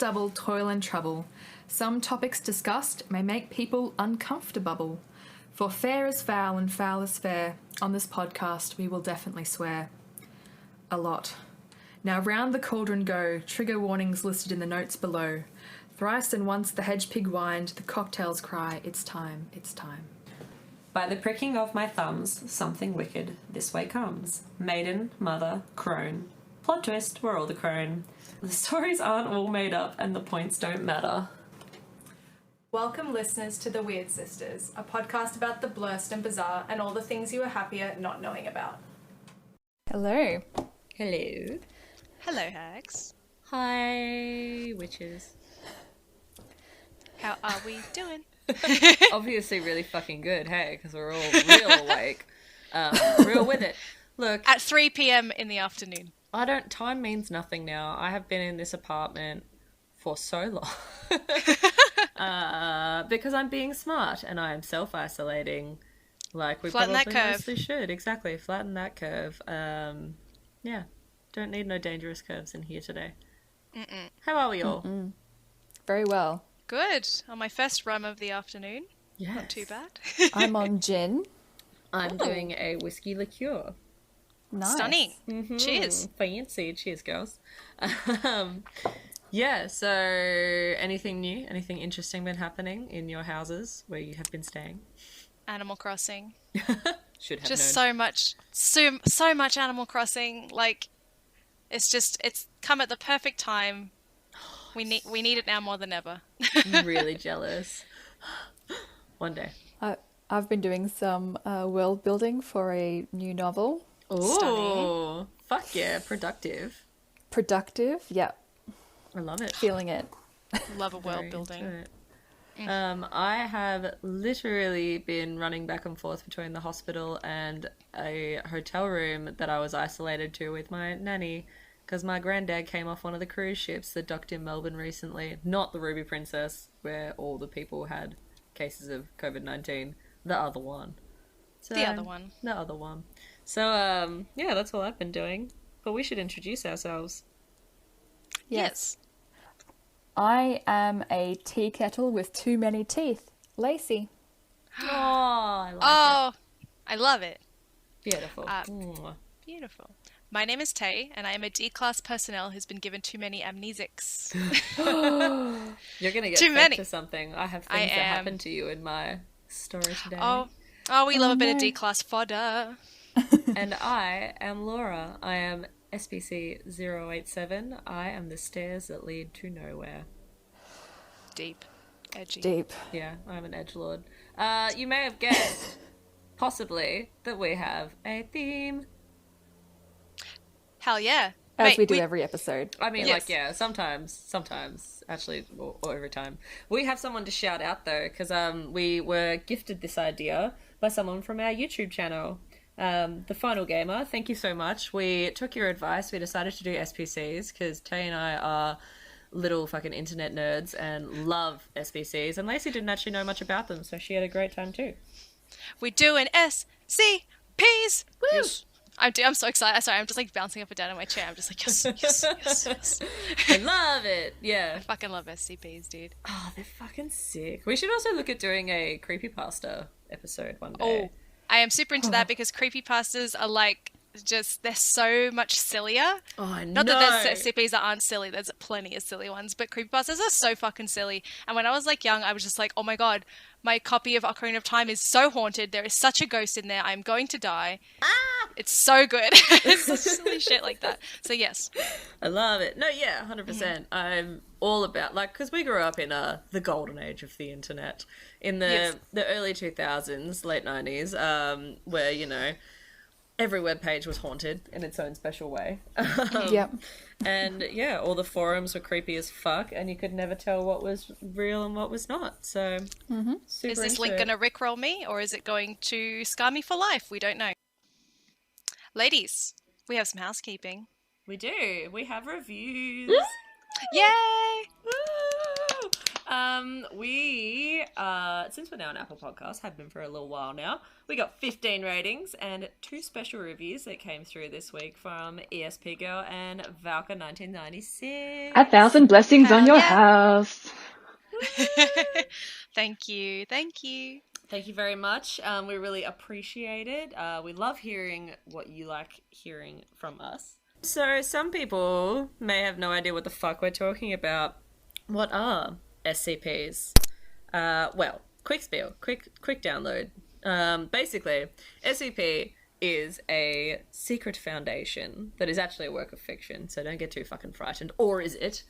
double toil and trouble. Some topics discussed may make people uncomfortable. For fair is foul and foul is fair. On this podcast, we will definitely swear. A lot. Now round the cauldron go, trigger warnings listed in the notes below. Thrice and once the hedge pig whined, the cocktails cry, it's time, it's time. By the pricking of my thumbs, something wicked this way comes. Maiden, mother, crone. Plot twist, we're all the crone. The stories aren't all made up and the points don't matter. Welcome listeners to The Weird Sisters, a podcast about the blurst and bizarre and all the things you were happier not knowing about. Hello. Hello. Hello, hags. Hi, witches. How are we doing? Obviously really fucking good, hey, because we're all real awake. Real with it. Look. At 3 p.m. in the afternoon. Time means nothing now. I have been in this apartment for so long. Because I'm being smart and I am self-isolating like we Flatten probably that curve. mostly should. Exactly, flatten that curve. Yeah, don't need no dangerous curves in here today. Mm-mm. How are we all? Mm-mm. Very well. Good. On my first rum of the afternoon. Yes. Not too bad. I'm on gin. I'm doing a whiskey liqueur. Nice. Stunning. Mm-hmm. Cheers. Fancy. Cheers, girls. Yeah, so anything new? Anything interesting been happening in your houses where you have been staying? Animal Crossing. Should have Just known. so much Animal Crossing. Like, it's come at the perfect time. We need it now more than ever. I'm really jealous. One day. I've been doing some world building for a new novel. Oh, fuck yeah, productive. Productive, yeah. I love it. Feeling it. Love a world Very building. into it. I have literally been running back and forth between the hospital and a hotel room that I was isolated to with my nanny because my granddad came off one of the cruise ships that docked in Melbourne recently. Not the Ruby Princess, where all the people had cases of COVID-19. The other one. So, The other one. The other one. So, yeah, that's all I've been doing. But we should introduce ourselves. Yes. I am a tea kettle with too many teeth. Lacey. Oh, I like it. I love it. Beautiful. Uh, Beautiful. My name is Tay, and I am a D-class personnel who's been given too many amnesics. You're going to get Too fed many. to something. I have things that happened to you in my story today. Oh, we love a bit of D-class fodder. And I am Laura. I am SPC 087. I am the stairs that lead to nowhere. Deep. Edgy. Deep. Yeah, I'm an edgelord. You may have guessed, possibly, that we have a theme. Hell yeah. As Mate, we do every episode. I mean, Yes. like, yeah, sometimes, actually, or every time. We have someone to shout out, though, because we were gifted this idea by someone from our YouTube channel. The Final Gamer, thank you so much. We took your advice. We decided to do SPCs, because Tay and I are little fucking internet nerds and love SPCs, and Lacey didn't actually know much about them, so she had a great time, too. We do an SCPs. Woo! Yes. I'm so excited. Sorry, I'm just like bouncing up and down in my chair. I'm just like, yes, yes, yes, yes. I love it, yeah. I fucking love SCPs, dude. Oh, they're fucking sick. We should also look at doing a creepypasta episode one Oh, day. I am super into that because creepypastas are like, they're so much sillier. Oh, I know. Not that there's SCPs that aren't silly, there's plenty of silly ones, but creepypastas are so fucking silly. And when I was like young, I was just like, oh my god, my copy of Ocarina of Time is so haunted, there is such a ghost in there, I'm going to die. Ah! It's so good. It's such silly shit like that. So yes. I love it. No, yeah, 100%. I'm all about, like, because we grew up in the golden age of the internet, in the early 2000s, late 90s, where, you know, every webpage was haunted in its own special way. Yep. And yeah, all the forums were creepy as fuck, and you could never tell what was real and what was not. So, super Is this into link it. going to rickroll me, or is it going to scar me for life? We don't know. Ladies, we have some housekeeping. We do. We have reviews. Yay! Woo! We since we're now an Apple Podcast, have been for a little while now. We got 15 ratings and 2 special reviews that came through this week from ESP Girl and Valka 1996. 1,000 blessings on your yeah. house. Thank you. Thank you. Thank you very much. We really appreciate it. We love hearing what you like hearing from us. So some people may have no idea what the fuck we're talking about. What are SCPs? Well, quick spiel, quick download. Basically, SCP is a secret foundation that is actually a work of fiction, so don't get too fucking frightened. Or is it?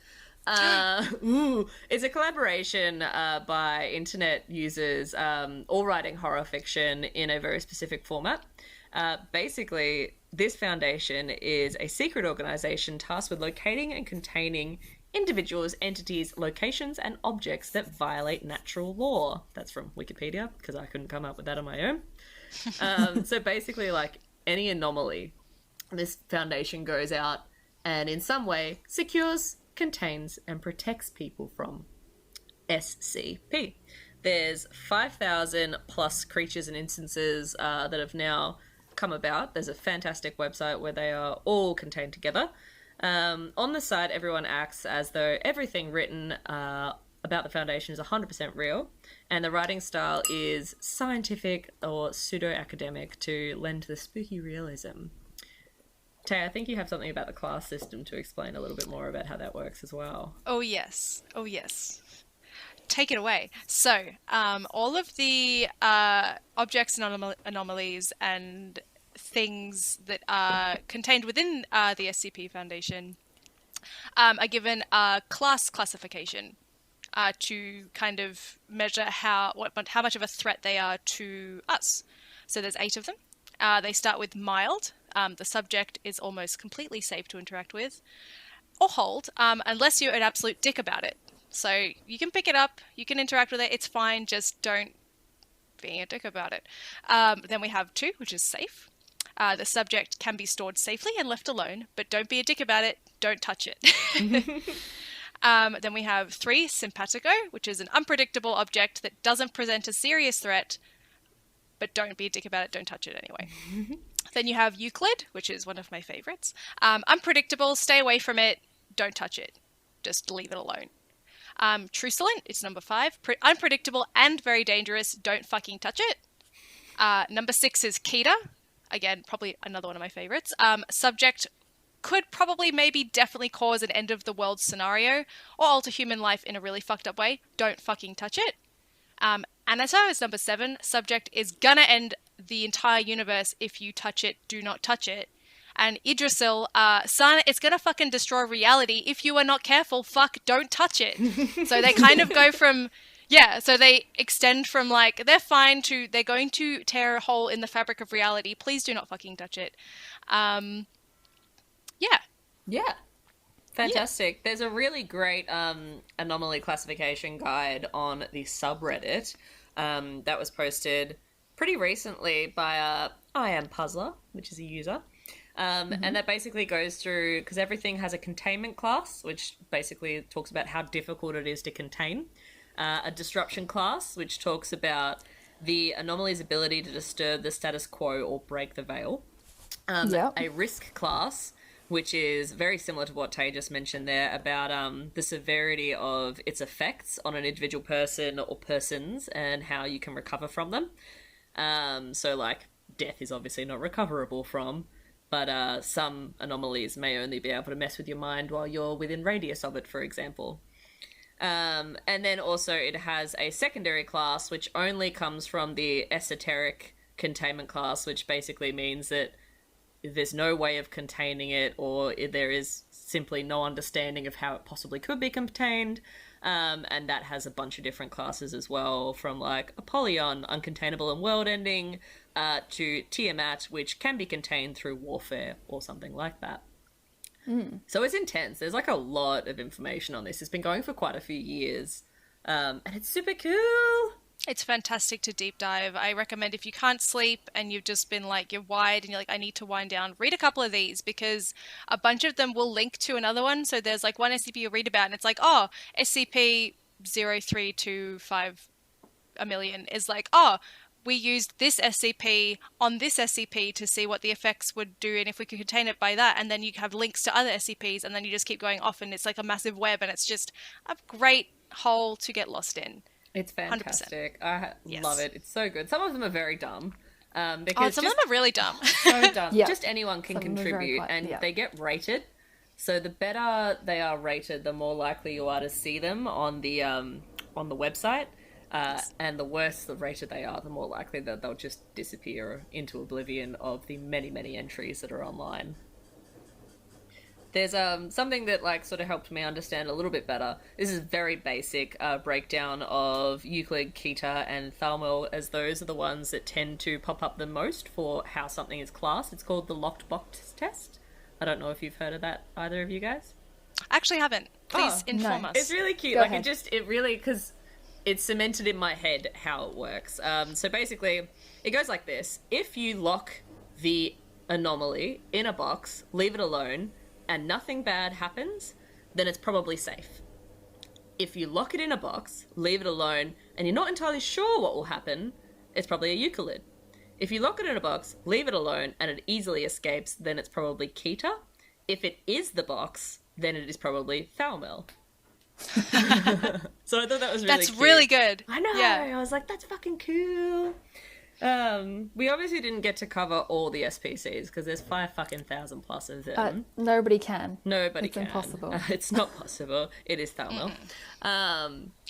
It's a collaboration by internet users all writing horror fiction in a very specific format. Basically, this foundation is a secret organization tasked with locating and containing individuals, entities, locations, and objects that violate natural law. That's from Wikipedia, because I couldn't come up with that on my own. So basically, like any anomaly, this foundation goes out and in some way secures, contains, and protects people from SCP. There's 5,000 plus creatures and instances that have now come about. There's a fantastic website where they are all contained together. On the site, everyone acts as though everything written about the Foundation is 100% real, and the writing style is scientific or pseudo-academic to lend the spooky realism. Tay, I think you have something about the class system to explain a little bit more about how that works as well. Oh, yes. Oh, yes. Take it away. So, all of the objects and anomalies and things that are contained within the SCP Foundation are given a class classification to kind of measure how much of a threat they are to us. So there's 8 of them. They start with mild. The subject is almost completely safe to interact with or hold, unless you're an absolute dick about it. So you can pick it up, you can interact with it, it's fine, just don't be a dick about it. Then we have 2, which is safe. The subject can be stored safely and left alone, but don't be a dick about it, don't touch it. Then we have 3, simpatico, which is an unpredictable object that doesn't present a serious threat, but don't be a dick about it, don't touch it anyway. Then you have Euclid, which is one of my favorites. Unpredictable, stay away from it, don't touch it, just leave it alone. Truculent, it's number 5. Unpredictable and very dangerous, don't fucking touch it. Number 6 is Keter. Again, probably another one of my favorites. Subject could probably maybe definitely cause an end of the world scenario or alter human life in a really fucked up way. Don't fucking touch it. Anatar is number 7. Subject is gonna end the entire universe if you touch it. Do not touch it. And Yggdrasil, son, it's gonna fucking destroy reality if you are not careful. Fuck, don't touch it. So they kind of go from, yeah, so they extend from like, they're fine to, they're going to tear a hole in the fabric of reality. Please do not fucking touch it. Yeah. Fantastic. There's a really great anomaly classification guide on the subreddit that was posted pretty recently by I Am Puzzler, which is a user. And that basically goes through, because everything has a containment class, which basically talks about how difficult it is to contain. A disruption class, which talks about the anomaly's ability to disturb the status quo or break the veil. A risk class, which is very similar to what Tay just mentioned there about the severity of its effects on an individual person or persons and how you can recover from them. So, like, death is obviously not recoverable from, but some anomalies may only be able to mess with your mind while you're within radius of it, for example. And then also it has a secondary class, which only comes from the esoteric containment class, which basically means that there's no way of containing it, or there is simply no understanding of how it possibly could be contained. And that has a bunch of different classes as well, from like Apollyon, uncontainable and world-ending, to Tiamat, which can be contained through warfare or something like that. So it's intense. There's like a lot of information on this. It's been going for quite a few years, and it's super cool. It's fantastic to deep dive. I recommend if you can't sleep and you've just been like, you're wired and you're like, I need to wind down, read a couple of these, because a bunch of them will link to another one. So there's like one SCP you read about and it's like, oh, SCP 0.0325 a million is like, oh, we used this SCP on this SCP to see what the effects would do and if we could contain it by that. And then you have links to other SCPs and then you just keep going off and it's like a massive web and it's just a great hole to get lost in. It's fantastic. 100%. I Yes. love it. It's so good. Some of them are very dumb. Oh, Because some of them are really dumb. so dumb. Yeah. Just anyone can Some of them are very contribute, quite- and yeah. they get rated. So the better they are rated, the more likely you are to see them on the website. And the worse the rated they are, the more likely that they'll just disappear into oblivion of the many, many entries that are online. There's something that like sort of helped me understand a little bit better. This is very basic breakdown of Euclid, Keter, and Thalmor, as those are the ones that tend to pop up the most for how something is classed. It's called the locked box test. I don't know if you've heard of that, either of you guys. I actually haven't. Please Oh, inform no. us. It's really cute. Go Like ahead. it really, because it's cemented in my head how it works. So basically, it goes like this: if you lock the anomaly in a box, leave it alone, and nothing bad happens, then it's probably safe. If you lock it in a box, leave it alone, and you're not entirely sure what will happen, it's probably a Euclid. If you lock it in a box, leave it alone, and it easily escapes, then it's probably Keter. If it is the box, then it is probably Thalmor. So I thought that was really That's cute. really good. I know. Yeah. I was like, that's fucking cool. We obviously didn't get to cover all the SPCs because there's 5,000 plus of them. Nobody can. Nobody It's can. impossible. It's not possible. It is Thalmor.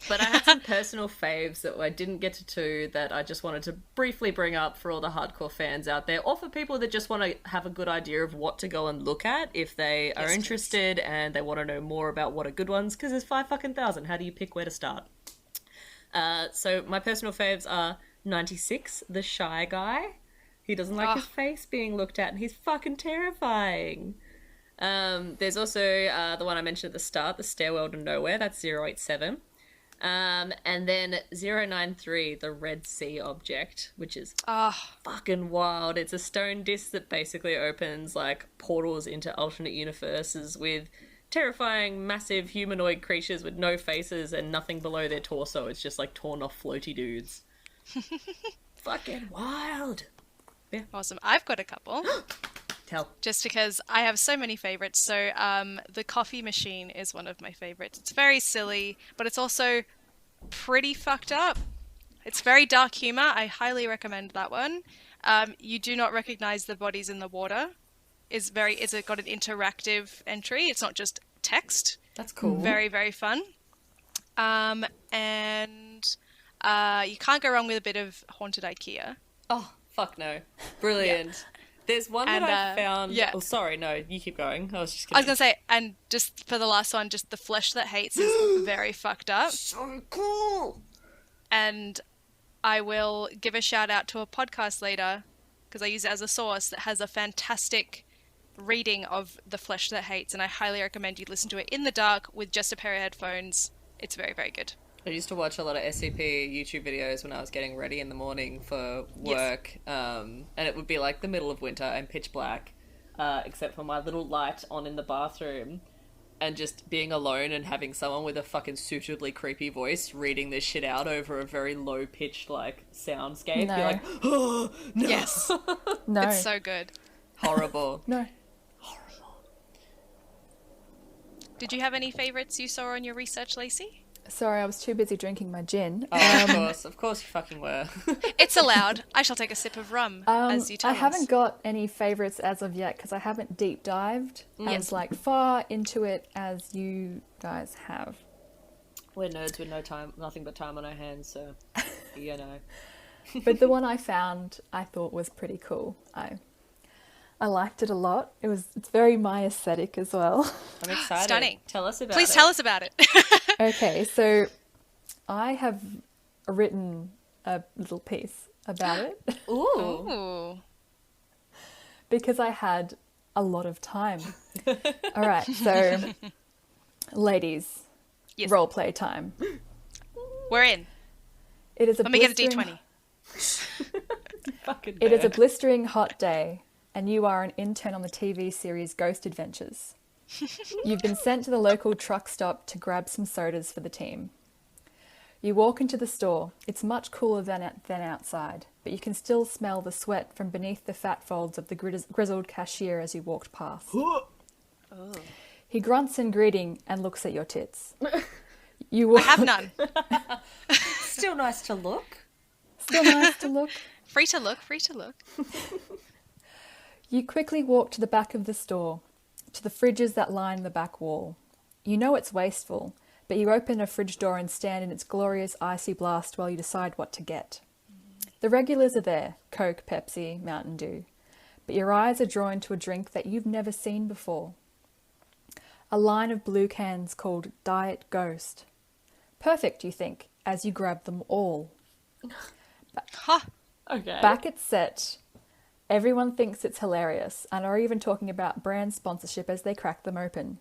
But I had some personal faves that I didn't get to that I just wanted to briefly bring up for all the hardcore fans out there, or for people that just want to have a good idea of what to go and look at if they are Yes, interested and they want to know more about what are good ones, because there's 5,000. How do you pick where to start? So my personal faves are 96, the shy guy. He doesn't like his face being looked at, and he's fucking terrifying. There's also the one I mentioned at the start, the Stairwell to Nowhere. That's 087. And then 093, the Red Sea object, which is fucking wild. It's a stone disc that basically opens like portals into alternate universes with terrifying, massive humanoid creatures with no faces and nothing below their torso. It's just like torn off floaty dudes. Fucking wild. Awesome. I've got a couple. Tell. Just because I have so many favorites. So the coffee machine is one of my favorites. It's very silly, but it's also pretty fucked up. It's very dark humor. I highly recommend that one. You do not recognize the bodies in the water. It's got an interactive entry. It's not just text. That's cool. Very, very fun. And you can't go wrong with a bit of haunted IKEA. Oh, fuck no. Brilliant. There's one that And, I found... yeah. Oh, sorry, no, you keep going. I was just I was kidding. going to say, and just for the last one, just the flesh that hates is very fucked up. So cool! And I will give a shout out to a podcast later, because I use it as a source, that has a fantastic reading of The Flesh That Hates, and I highly recommend you listen to it in the dark with just a pair of headphones. It's very, very good. I used to watch a lot of SCP YouTube videos when I was getting ready in the morning for work, and it would be like the middle of winter and pitch black, except for my little light on in the bathroom, and just being alone and having someone with a fucking suitably creepy voice reading this shit out over a very low-pitched, like, soundscape. No. You're like, oh, no. Yes, No. it's so good. Horrible. No. Horrible. Did you have any favourites you saw on your research, Lacey? Sorry, I was too busy drinking my gin. Oh, of course you fucking were. It's allowed. I shall take a sip of rum as you tell I us. haven't got any favourites as of yet because I haven't deep dived as like far into it as you guys have. We're nerds with nothing but time on our hands, so, you know. But the one I found I thought was pretty cool. I liked it a lot. It's very my aesthetic as well. I'm excited. Stunning. Tell us about it. Please tell us about it. Okay, so I have written a little piece about it Ooh. Ooh. because I had a lot of time. All right, so ladies, Yes. role play time. We're in. It is a Let me get a blistering- D20. Fucking It is a nerd. blistering hot day, and you are an intern on the TV series Ghost Adventures. You've been sent to the local truck stop to grab some sodas for the team. You walk into the store. It's much cooler than outside, but you can still smell the sweat from beneath the fat folds of the grizzled cashier as you walked past. He grunts in greeting and looks at your tits. I have none. Still nice to look. Still nice to look. Free to look, free to look. You quickly walk to the back of the store, to the fridges that line the back wall. You know it's wasteful, but you open a fridge door and stand in its glorious icy blast while you decide what to get. The regulars are there, Coke, Pepsi, Mountain Dew, but your eyes are drawn to a drink that you've never seen before. A line of blue cans called Diet Ghost. Perfect, you think, as you grab them all. Huh. Okay. Back at set, everyone thinks it's hilarious and are even talking about brand sponsorship as they crack them open.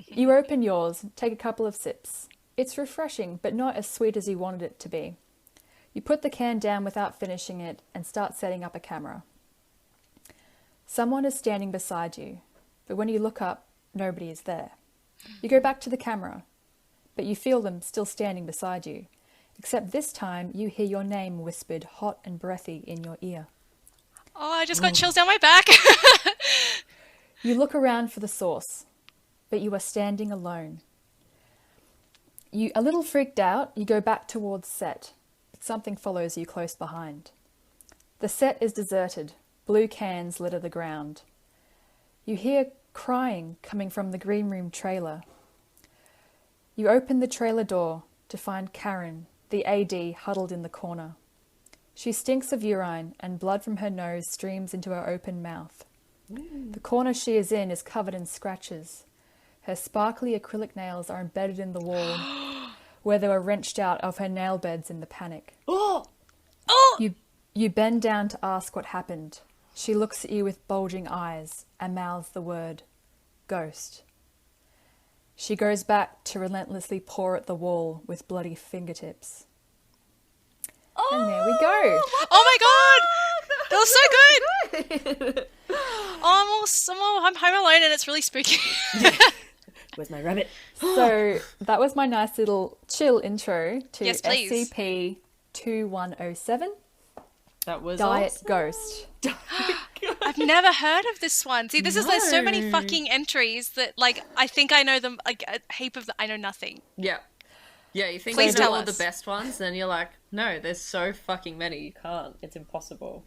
You open yours, take a couple of sips. It's refreshing, but not as sweet as you wanted it to be. You put the can down without finishing it and start setting up a camera. Someone is standing beside you, but when you look up, nobody is there. You go back to the camera, but you feel them still standing beside you, except this time you hear your name whispered hot and breathy in your ear. Oh, I just got chills down my back. You look around for the source, but you are standing alone. A little freaked out, you go back towards set, but something follows you close behind. The set is deserted, blue cans litter the ground. You hear crying coming from the green room trailer. You open the trailer door to find Karen, the AD, huddled in the corner. She stinks of urine and blood from her nose streams into her open mouth. The corner she is in is covered in scratches. Her sparkly acrylic nails are embedded in the wall where they were wrenched out of her nail beds in the panic. Oh! You bend down to ask what happened. She looks at you with bulging eyes and mouths the word, ghost. She goes back to relentlessly paw at the wall with bloody fingertips. And there we go. Oh my god! That was so good! I'm home alone and it's really spooky. Where's my rabbit? So that was my nice little chill intro to Yes, please. SCP-2107, That was Diet awesome. Ghost. I've never heard of this one. See, this is there's so many fucking entries that like I think I know them like a heap of I know nothing. Yeah. Yeah, you think Please you know tell all us. the best ones, then you're like, no, there's so fucking many. You can't. It's impossible.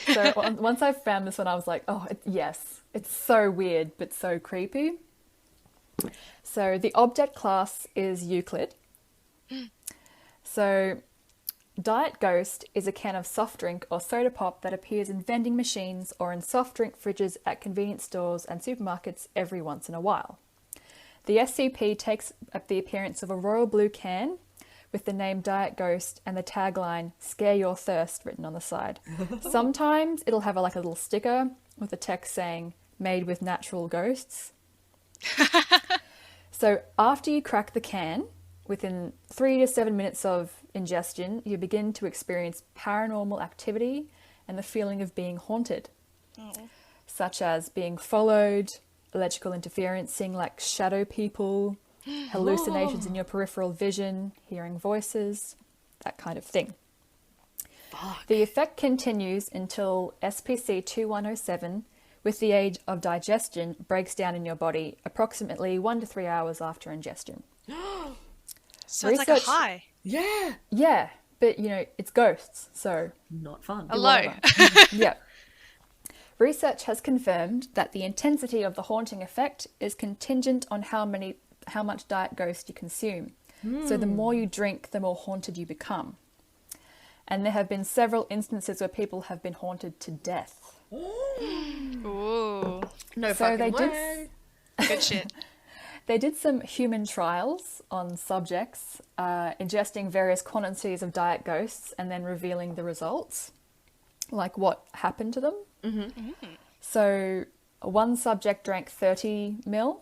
So once I found this one, I was like, oh, yes, it's so weird, but so creepy. So the object class is Euclid. So Diet Ghost is a can of soft drink or soda pop that appears in vending machines or in soft drink fridges at convenience stores and supermarkets every once in a while. The SCP takes up the appearance of a royal blue can with the name Diet Ghost and the tagline, "Scare your thirst," written on the side. Sometimes it'll have a little sticker with the text saying, "Made with natural ghosts." So after you crack the can, within 3 to 7 minutes of ingestion, you begin to experience paranormal activity and the feeling of being haunted, such as being followed, electrical interference, seeing like shadow people, hallucinations in your peripheral vision, hearing voices, that kind of thing. Fuck. The effect continues until SPC-2107, with the age of digestion, breaks down in your body approximately 1 to 3 hours after ingestion. So it's like a Research- high. Yeah. Yeah, but it's ghosts, so Not fun. A low. yeah. Research has confirmed that the intensity of the haunting effect is contingent on how much Diet Ghost you consume. So the more you drink, the more haunted you become. And there have been several instances where people have been haunted to death. Ooh, No So they fucking did- way. good shit. They did some human trials on subjects, ingesting various quantities of Diet Ghosts and then revealing the results, like what happened to them. So one subject drank 30 ml,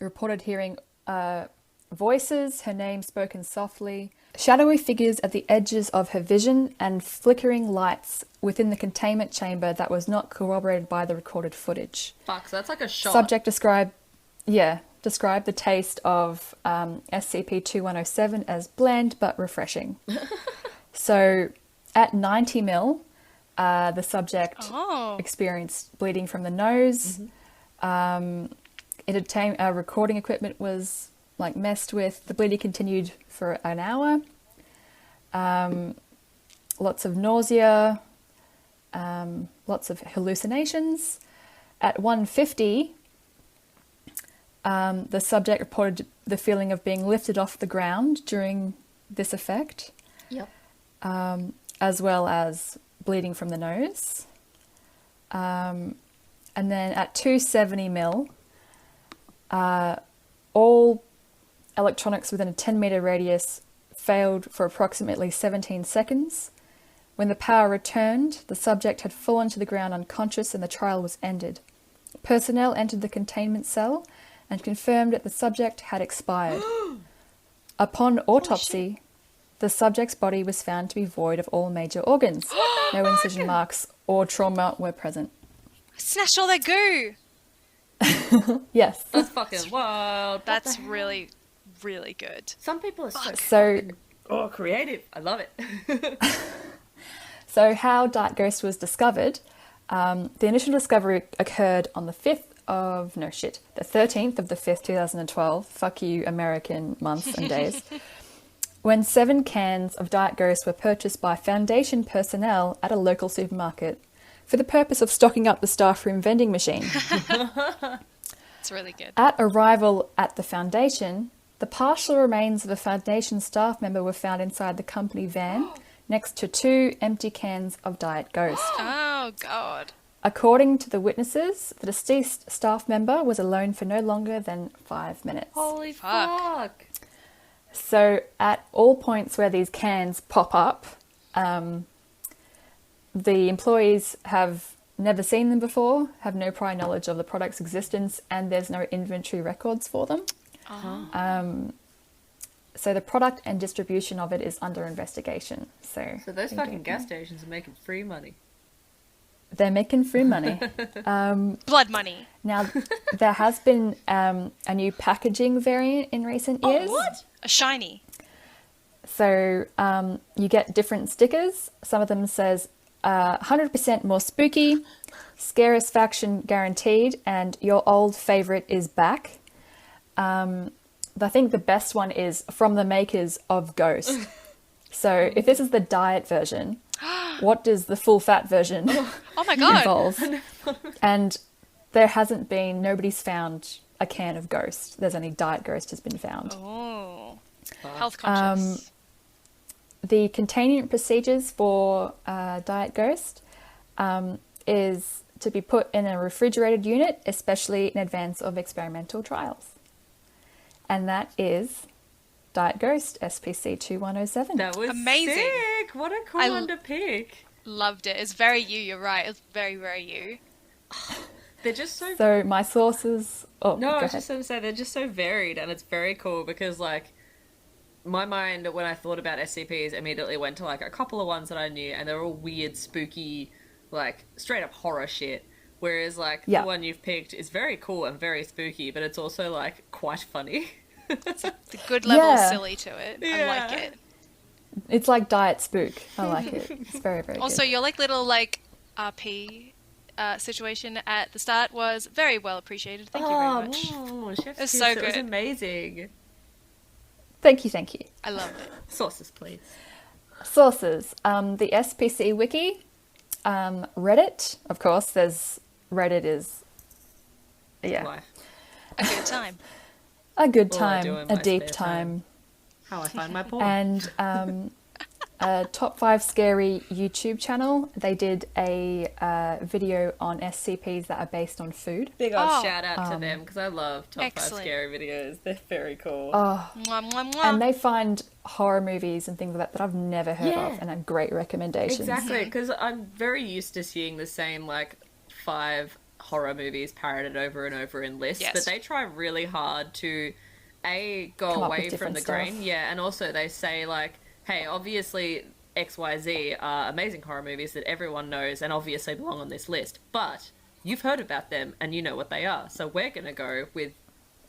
reported hearing voices, her name spoken softly, shadowy figures at the edges of her vision, and flickering lights within the containment chamber that was not corroborated by the recorded footage. Fuck, so that's like a shot. Subject described described the taste of SCP-2107 as bland but refreshing. So at 90 mil, the subject experienced bleeding from the nose. Recording equipment was like messed with. The bleeding continued for an hour. Lots of nausea, lots of hallucinations. At 150, the subject reported the feeling of being lifted off the ground during this effect. Yep. As well as bleeding from the nose. And then at 270 mil, all electronics within a 10-meter radius failed for approximately 17 seconds. When the power returned, the subject had fallen to the ground unconscious and the trial was ended. Personnel entered the containment cell and confirmed that the subject had expired. Upon autopsy, the subject's body was found to be void of all major organs. No incision marks or trauma were present. Snatched all their goo. Yes. That's fucking wild. What That's the hell? really, really good. Some people are So, creative. I love it. so how Diet Ghost was discovered, the initial discovery occurred on the 13th of the 5th, 2012. Fuck you, American months and days. When 7 cans of Diet Ghost were purchased by Foundation personnel at a local supermarket for the purpose of stocking up the staff room vending machine. It's really good. At arrival at the Foundation, the partial remains of a Foundation staff member were found inside the company van next to 2 empty cans of Diet Ghost. Oh, God. According to the witnesses, the deceased staff member was alone for no longer than 5 minutes. Holy Fuck. fuck. So at all points where these cans pop up, the employees have never seen them before, have no prior knowledge of the product's existence, and there's no inventory records for them. So the product and distribution of it is under investigation. So So those we fucking don't gas know. stations are making free money. They're making free money. Blood money. Now, there has been a new packaging variant in recent years. A shiny. So you get different stickers. Some of them says 100% more spooky, scarisfaction guaranteed, and your old favorite is back. I think the best one is from the makers of Ghost. So if this is the diet version, what does the full fat version Oh my God. involve? And there hasn't been, nobody's found a can of Ghost. There's only Diet Ghost has been found. Oh. Health conscious. The containment procedures for Diet Ghost is to be put in a refrigerated unit, especially in advance of experimental trials. And that is Diet Ghost, SPC 2107. That was Amazing. sick. What a cool I one to pick. Loved it. It's very you, you're right. It's very, very you. They're just so... So my sources... Oh, No, go I was ahead. just going to say, they're just so varied, and it's very cool because, like, my mind, when I thought about SCPs, immediately went to, like, a couple of ones that I knew, and they're all weird, spooky, like, straight-up horror shit. Whereas, like, Yeah. the one you've picked is very cool and very spooky, but it's also, like, quite funny. The good level of Yeah. silly to it. I Yeah. like it. It's like Diet Spook. I like it. It's very, very Also, good. your like little like RP situation at the start was very well appreciated. Thank you very much. Chef's It's kiss, so it was good. amazing. Thank you, thank you. I loved it. Sources, please. Sources. The SPC Wiki. Reddit. Of course, there's... Reddit is... Yeah. Life. A good time. A good All I do time. in A my deep spare time. How I find my porn. And a Top 5 Scary YouTube channel. They did a video on SCPs that are based on food. Big old Oh. shout out to them because I love top 5 Excellent. scary videos. They're very cool. Oh, Mwah, mwah, mwah. and they find horror movies and things like that I've never heard Yeah. of and are great recommendations. Exactly, because I'm very used to seeing the same like 5 horror movies parroted over and over in lists, Yes. but they try really hard to go Come up away with from different the stuff. grain. Yeah, and also they say like, hey, obviously XYZ are amazing horror movies that everyone knows and obviously belong on this list, but you've heard about them and you know what they are, so we're gonna go with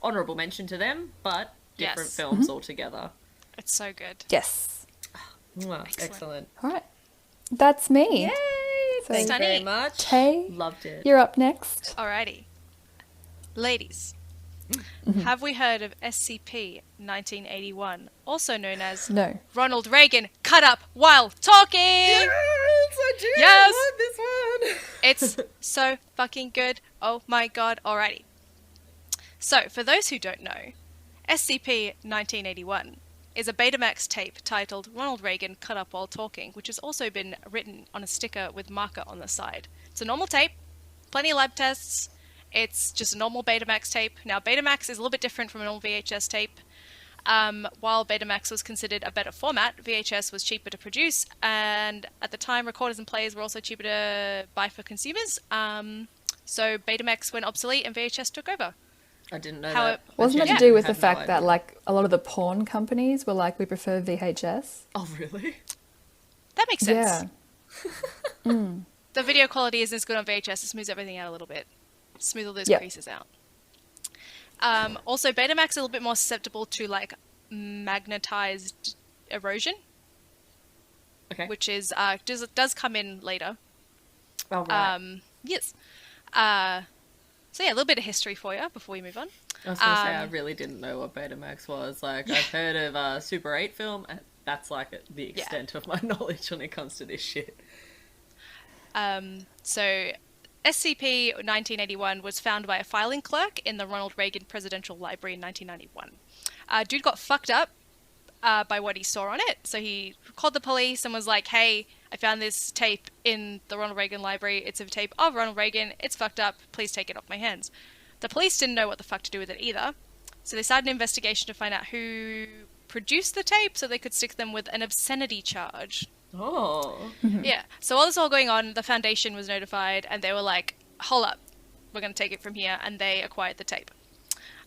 honorable mention to them, but different Yes. films altogether. It's so good. Yes. Mwah, Excellent. excellent. All right. That's me. Yay! So- Thank you very Stunning. much. Tay, Loved it. you're up next. Alrighty. Ladies, have we heard of SCP 1981, also known as No. Ronald Reagan cut up while talking? Yes, I do. Yes! I love this one. It's so fucking good. Oh my god. Alrighty. So, for those who don't know, SCP 1981 is a Betamax tape titled Ronald Reagan Cut Up While Talking, which has also been written on a sticker with marker on the side. It's a normal tape, plenty of lab tests. It's just a normal Betamax tape. Now, Betamax is a little bit different from a normal VHS tape. While Betamax was considered a better format, VHS was cheaper to produce, and at the time, recorders and players were also cheaper to buy for consumers. So Betamax went obsolete and VHS took over. I didn't know How that. it- Wasn't it I to do with had the no fact that idea. like a lot of the porn companies were like, we prefer VHS? Oh, really? That makes sense. Yeah. The video quality isn't as good on VHS. It smooths everything out a little bit. Smooth all those Yep. creases out. Also, Betamax is a little bit more susceptible to like magnetized erosion, Okay. which is does come in later. Oh, right. Yes. So yeah, a little bit of history for you before we move on. I was gonna say I really didn't know what Betamax was. Like I've heard of Super 8 film, and that's like the extent of my knowledge when it comes to this shit. So SCP 1981 was found by a filing clerk in the Ronald Reagan Presidential Library in 1991. Dude got fucked up by what he saw on it. So he called the police and was like, hey, I found this tape in the Ronald Reagan Library. It's a tape of Ronald Reagan. It's fucked up. Please take it off my hands. The police didn't know what the fuck to do with it either. So they started an investigation to find out who produced the tape so they could stick them with an obscenity charge. Oh. Yeah. So while this was all going on, the Foundation was notified and they were like, hold up, we're going to take it from here. And they acquired the tape.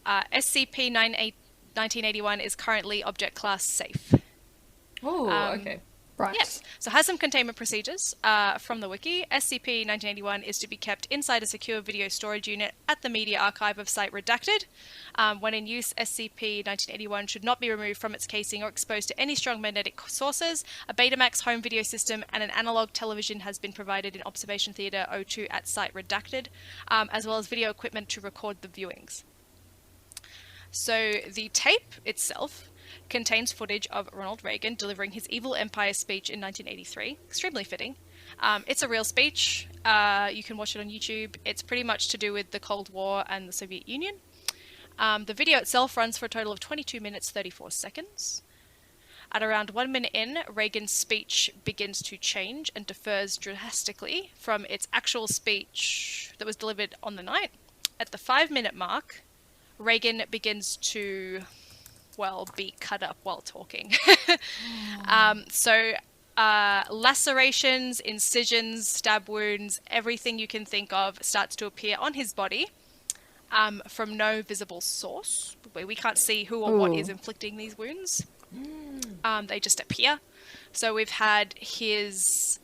SCP 1981 is currently object class safe. Oh, okay. Right. Yes. So it has some containment procedures from the wiki. SCP-1981 is to be kept inside a secure video storage unit at the Media Archive of Site Redacted. When in use, SCP-1981 should not be removed from its casing or exposed to any strong magnetic sources. A Betamax home video system and an analog television has been provided in Observation Theatre 02 at Site Redacted, as well as video equipment to record the viewings. So the tape itself contains footage of Ronald Reagan delivering his Evil Empire speech in 1983. Extremely fitting. It's a real speech. You can watch it on YouTube. It's pretty much to do with the Cold War and the Soviet Union. The video itself runs for a total of 22 minutes 34 seconds. At around 1 minute in, Reagan's speech begins to change and differs drastically from its actual speech that was delivered on the night. At the 5-minute mark, Reagan begins to, well, be cut up while talking. Lacerations, incisions, stab wounds, everything you can think of starts to appear on his body from no visible source, where we can't see who or what is inflicting these wounds. They just appear. So we've had his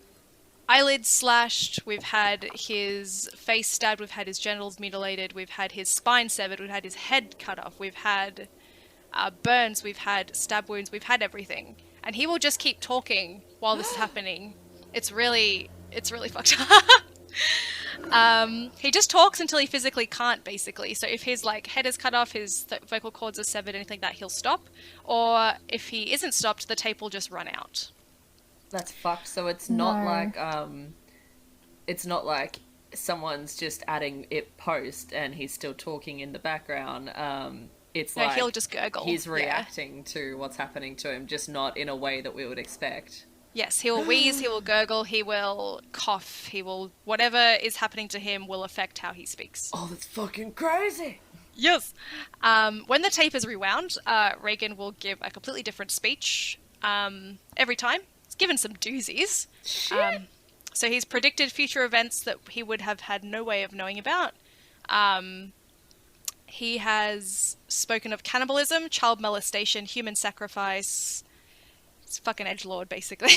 eyelids slashed, we've had his face stabbed, we've had his genitals mutilated, we've had his spine severed, we've had his head cut off, we've had burns, we've had stab wounds, we've had everything. And he will just keep talking while this is happening. It's really fucked up. He just talks until he physically can't, basically. So if his head is cut off, his vocal cords are severed, anything like that, he'll stop. Or if he isn't stopped, the tape will just run out. That's fucked. So it's not like someone's just adding it post and he's still talking in the background. It's like he'll just gurgle. He's reacting to what's happening to him, just not in a way that we would expect. Yes, he will wheeze, he will gurgle, he will cough, whatever is happening to him will affect how he speaks. Oh, that's fucking crazy! Yes! When the tape is rewound, Reagan will give a completely different speech every time. He's given some doozies. Shit! So he's predicted future events that he would have had no way of knowing about. He has spoken of cannibalism, child molestation, human sacrifice. It's fucking edgelord, basically.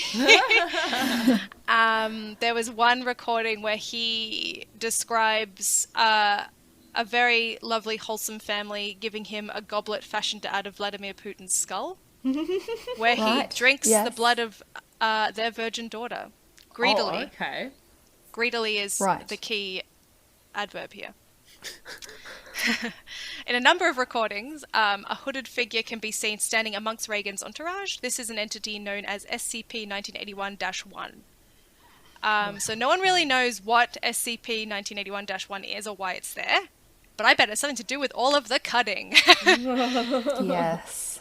There was one recording where he describes a a very lovely, wholesome family giving him a goblet fashioned out of Vladimir Putin's skull, where Right, he drinks yes. the blood of their virgin daughter. Greedily. Oh, okay. Greedily is Right. the key adverb here. In a number of recordings, a hooded figure can be seen standing amongst Reagan's entourage. This is an entity known as SCP 1981-1. So no one really knows what SCP 1981-1 is or why it's there, but I bet it's something to do with all of the cutting. Yes.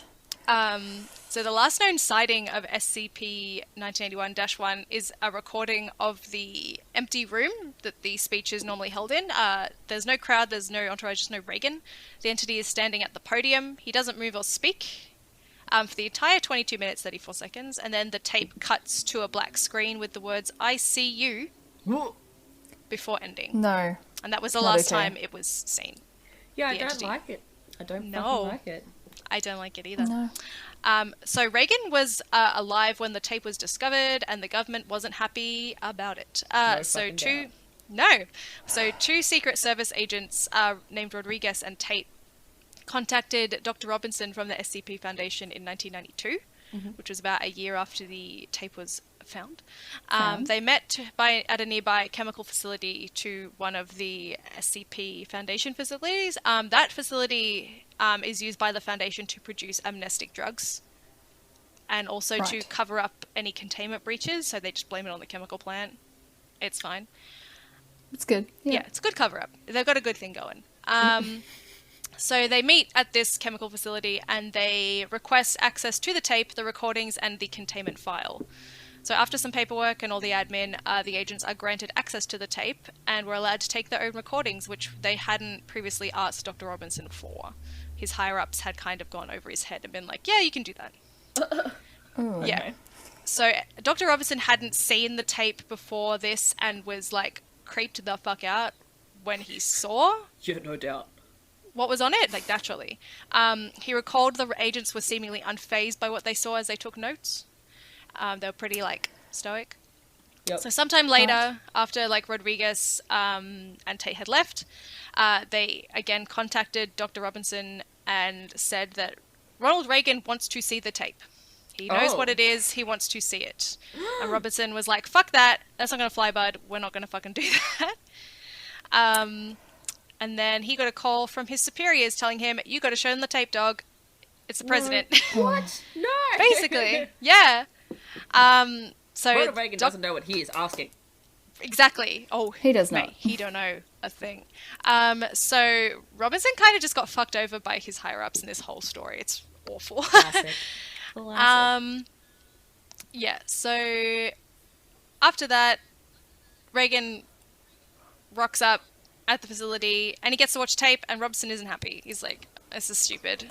So the last known sighting of SCP 1981-1 is a recording of the empty room that the speech is normally held in. There's no crowd, there's no entourage, just no Reagan. The entity is standing at the podium. He doesn't move or speak for the entire 22 minutes, 34 seconds, and then the tape cuts to a black screen with the words, "I see you," before ending. No. And that was the Not last okay. time it was seen. Yeah, I The don't entity. like it. I don't No. fucking like it. I don't like it either. No. So Reagan was alive when the tape was discovered, and the government wasn't happy about it. So fucking two Secret Service agents named Rodriguez and Tate contacted Dr. Robinson from the SCP Foundation in 1992, which was about a year after the tape was found. They met at a nearby chemical facility to one of the SCP Foundation facilities. That facility is used by the Foundation to produce amnestic drugs and also to Right. cover up any containment breaches, so they just blame it on the chemical plant. It's fine. It's good. Yeah, it's a good cover-up. They've got a good thing going. So they meet at this chemical facility and they request access to the tape, the recordings, and the containment file. So after some paperwork and all the admin, the agents are granted access to the tape and were allowed to take their own recordings, which they hadn't previously asked Dr. Robinson for. His higher-ups had kind of gone over his head and been like, yeah, you can do that. Yeah. So Dr. Robinson hadn't seen the tape before this and was like creeped the fuck out when he saw Yeah, no doubt. what was on it, like naturally. He recalled the agents were seemingly unfazed by what they saw as they took notes. They were pretty like stoic. Yep. So sometime later, after like Rodriguez and Tate had left, they again contacted Dr. Robinson and said that Ronald Reagan wants to see the tape. He knows what it is. He wants to see it. And Robinson was like, fuck that. That's not going to fly, bud. We're not going to fucking do that. And then he got a call from his superiors telling him, you got to show them the tape, dog. It's the president. What? No! Basically. Yeah. So Ronald Reagan doesn't know what he is asking. Exactly. Oh, He does mate, not. He don't know a thing. So Robinson kind of just got fucked over by his higher-ups in this whole story. It's awful. Classic. Classic. Yeah, so after that, Reagan rocks up at the facility and he gets to watch tape and Robinson isn't happy. He's like, this is stupid.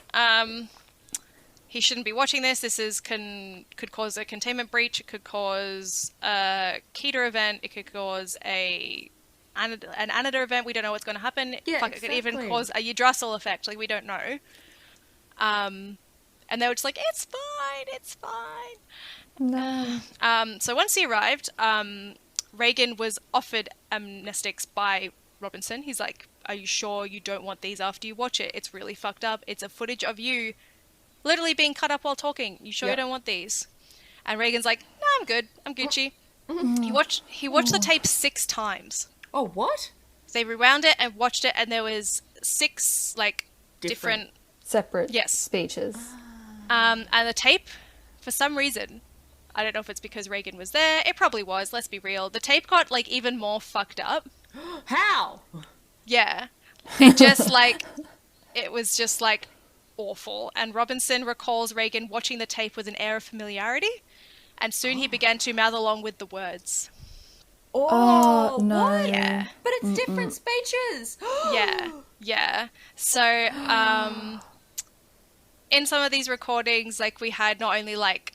He shouldn't be watching this. This is could cause a containment breach. It could cause a Keter event. It could cause an Anida event. We don't know what's going to happen. Yeah, Fuck, it could even exactly. cause a Yggdrasil effect. Like, we don't know. And they were just like, it's fine, it's fine. No. So once he arrived, Reagan was offered amnestics by Robinson. He's like, are you sure you don't want these after you watch it? It's really fucked up. It's a footage of you literally being cut up while talking. You sure you don't want these? And Reagan's like, no, I'm good. I'm Gucci. He watched the tape 6 times. Oh, what? They rewound it and watched it, and there was 6 like different Separate Yes. speeches. and the tape, for some reason, I don't know if it's because Reagan was there. It probably was. Let's be real. The tape got like even more fucked up. How? Yeah, it was just like awful. And Robinson recalls Reagan watching the tape with an air of familiarity, and soon he began to mouth along with the words. Oh, no. What? Yeah. But it's different speeches. Yeah. So, in some of these recordings, like, we had not only like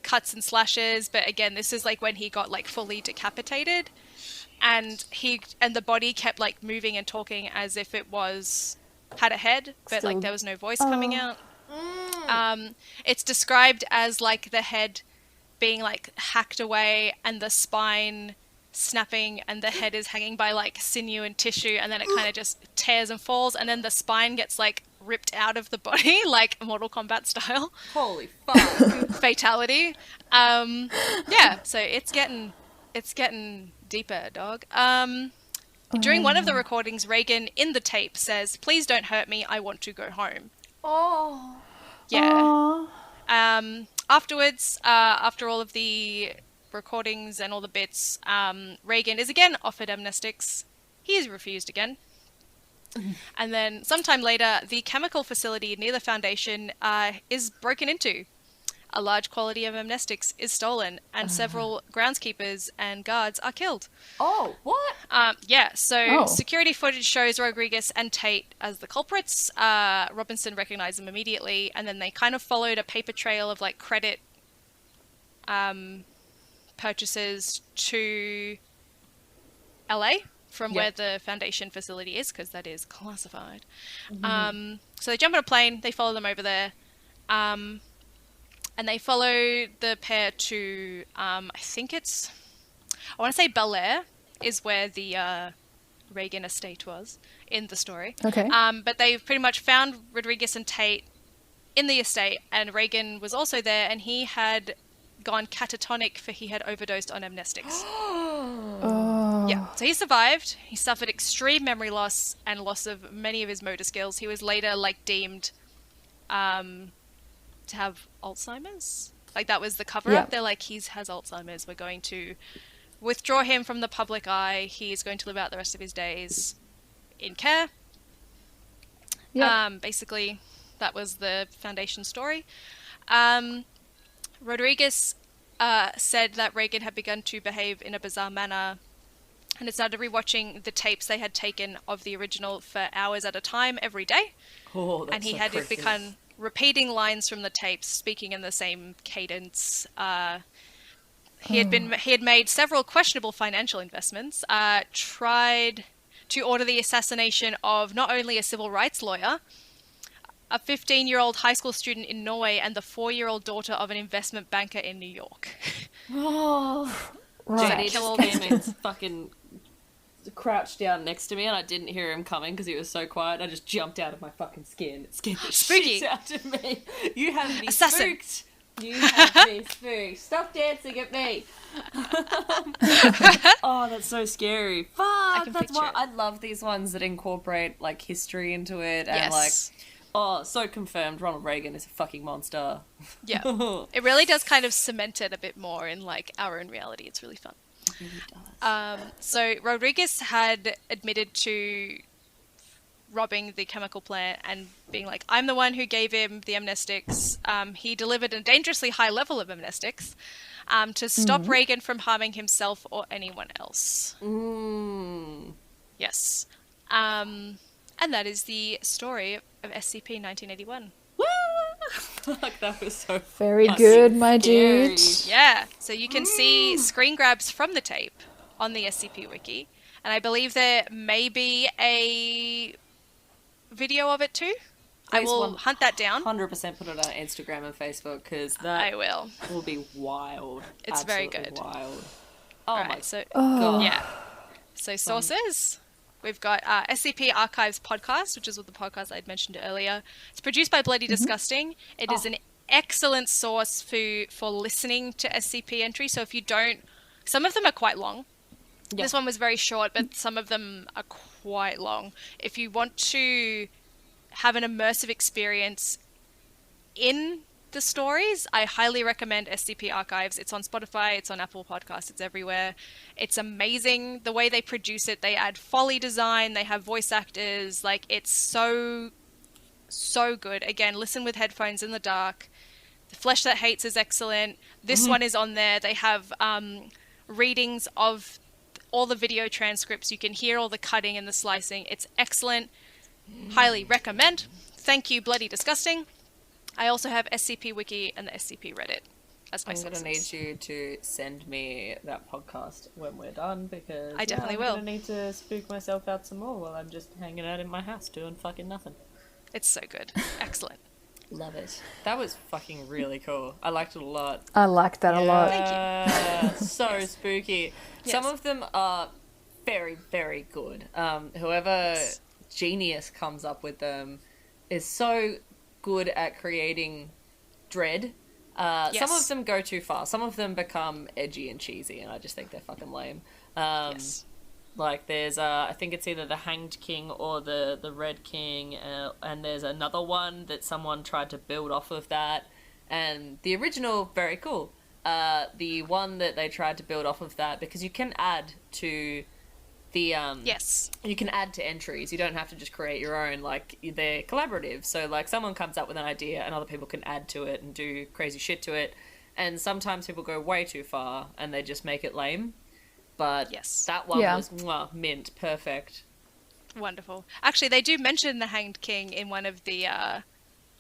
cuts and slashes, but again, this is like when he got like fully decapitated, and the body kept like moving and talking as if it had a head, but like Still- there was no voice coming out. It's described as like the head being like hacked away and the spine snapping, and the head is hanging by like sinew and tissue, and then it kind of just tears and falls, and then the spine gets like ripped out of the body, like Mortal Kombat style. Holy fuck. Fatality. Yeah, so it's getting deeper, dog. During one of the recordings, Reagan in the tape says, "Please don't hurt me. I want to go home." Oh. Yeah. Afterwards, after all of the recordings and all the bits, Reagan is again offered amnestics. He is refused again. And then sometime later, the chemical facility near the Foundation is broken into. A large quantity of amnestics is stolen, and several groundskeepers and guards are killed. Oh, what? Security footage shows Rodriguez and Tate as the culprits. Robinson recognized them immediately, and then they kind of followed a paper trail of like credit purchases to LA from where the Foundation facility is, because that is classified. So they jump on a plane, they follow them over there, and they follow the pair to, I want to say Bel Air is where the Reagan estate was in the story. Okay. But they've pretty much found Rodriguez and Tate in the estate, and Reagan was also there, and he had gone catatonic for he had overdosed on amnestics. Yeah, so he survived. He suffered extreme memory loss and loss of many of his motor skills. He was later like deemed to have Alzheimer's. Like that was the cover up. They're like, he has Alzheimer's. We're going to withdraw him from the public eye. He's going to live out the rest of his days in care. Basically, that was the Foundation story. Rodriguez said that Reagan had begun to behave in a bizarre manner, and had started rewatching the tapes they had taken of the original for hours at a time every day. Oh, that's and he so had creepy. begun repeating lines from the tapes, speaking in the same cadence. He had made several questionable financial investments, tried to order the assassination of not only a civil rights lawyer, a 15-year-old high school student in Norway, and the 4-year-old daughter of an investment banker in New York. JD just came and fucking crouched down next to me, and I didn't hear him coming because he was so quiet. I just jumped out of my fucking skin. It scared the Spooky. shit out of me. You have me Assassin. spooked. You have me spooked. Stop dancing at me. Oh, that's so scary. Fuck, can that's picture why it. I love these ones that incorporate like history into it, and Yes. like, oh, so confirmed. Ronald Reagan is a fucking monster. Yeah. It really does kind of cement it a bit more in like our own reality. It's really fun. It really does. So Rodriguez had admitted to robbing the chemical plant and being like, I'm the one who gave him the amnestics. He delivered a dangerously high level of amnestics to stop Reagan from harming himself or anyone else. Yes. And that is the story of SCP 1981. Fuck, that was so Very fucking good, my scary. dude. Yeah, so you can see screen grabs from the tape on the SCP Wiki, and I believe there may be a video of it too. I Please, will hunt that down. 100% put it on Instagram and Facebook, because that I will. will be wild. It's very Absolutely good. Wild. Oh Alright, my so god. yeah. So sources. We've got SCP Archives Podcast, which is what the podcast I'd mentioned earlier. It's produced by Bloody Disgusting. It is an excellent source for listening to SCP entries. So if you don't... Some of them are quite long. Yeah. This one was very short, but some of them are quite long. If you want to have an immersive experience in the stories, I highly recommend SCP Archives. It's on Spotify, it's on Apple Podcasts, it's everywhere. It's amazing the way they produce it. They add Foley design, they have voice actors, like it's so good. Again, listen with headphones in the dark. The Flesh That Hates is excellent. This one is on there. They have readings of all the video transcripts. You can hear all the cutting and the slicing. It's excellent. Highly recommend. Thank you, Bloody Disgusting. I also have SCP Wiki and the SCP Reddit as my I'm going sources. to need you to send me that podcast when we're done, because I definitely I'm will. going to need to spook myself out some more while I'm just hanging out in my house doing fucking nothing. It's so good. Excellent. Love it. That was fucking really cool. I liked it a lot. I like that a lot. Thank you. So spooky. Yes. Some of them are very, very good. Whoever genius comes up with them is so good at creating dread. Some of them go too far. Some of them become edgy and cheesy, and I just think they're fucking lame. Yes. Like there's, I think it's either the Hanged King or the Red King, and there's another one that someone tried to build off of that. And the original, very cool. The one that they tried to build off of that, because you can add to the Yes. you can add to entries. You don't have to just create your own. Like they're collaborative. So like someone comes up with an idea, and other people can add to it and do crazy shit to it. And sometimes people go way too far, and they just make it lame. But Yes. that one was mint, perfect. Wonderful. Actually, they do mention the Hanged King in one of the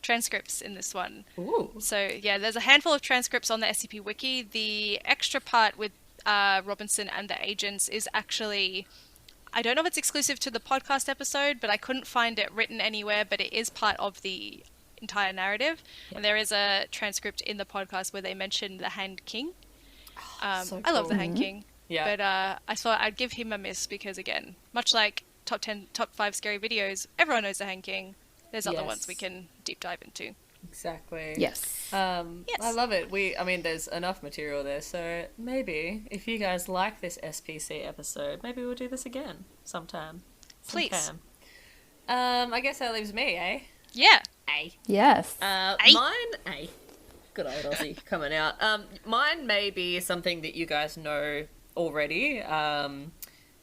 transcripts in this one. Ooh. So, yeah, there's a handful of transcripts on the SCP Wiki. The extra part with Robinson and the agents is actually... I don't know if it's exclusive to the podcast episode, but I couldn't find it written anywhere, but it is part of the entire narrative. Yep. And there is a transcript in the podcast where they mention the Hanged King. So I love the cool. Hanged King. Yeah. But I thought I'd give him a miss because, again, much like top 5 scary videos, everyone knows the Hanged King. There's other ones we can deep dive into. Exactly. Yes. Yes. I love it. I mean, there's enough material there, so maybe if you guys like this SPC episode, maybe we'll do this again sometime. Please. I guess that leaves me, eh? Yeah. Yes. Mine, good old Aussie coming out. Mine may be something that you guys know already, and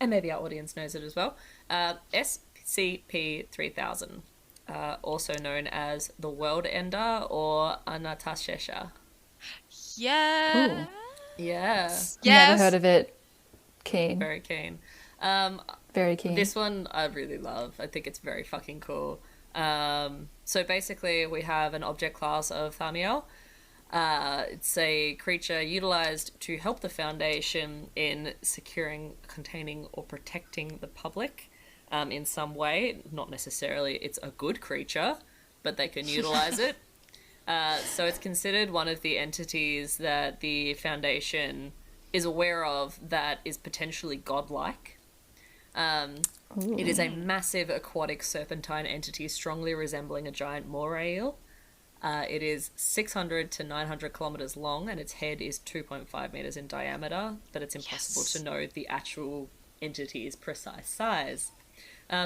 maybe our audience knows it as well. SCP 3000, also known as the World Ender or Anatashesha. Yeah. Yeah, Yes. Never heard of it. Keen. very keen. Very keen. This one I really love. I think it's very fucking cool. So basically we have an object class of Thamiel. It's a creature utilized to help the Foundation in securing, containing, or protecting the public in some way. Not necessarily it's a good creature, but they can utilize it. So it's considered one of the entities that the Foundation is aware of that is potentially godlike. It is a massive aquatic serpentine entity strongly resembling a giant moray eel. It is 600 to 900 kilometers long, and its head is 2.5 meters in diameter, but it's impossible to know the actual entity's precise size.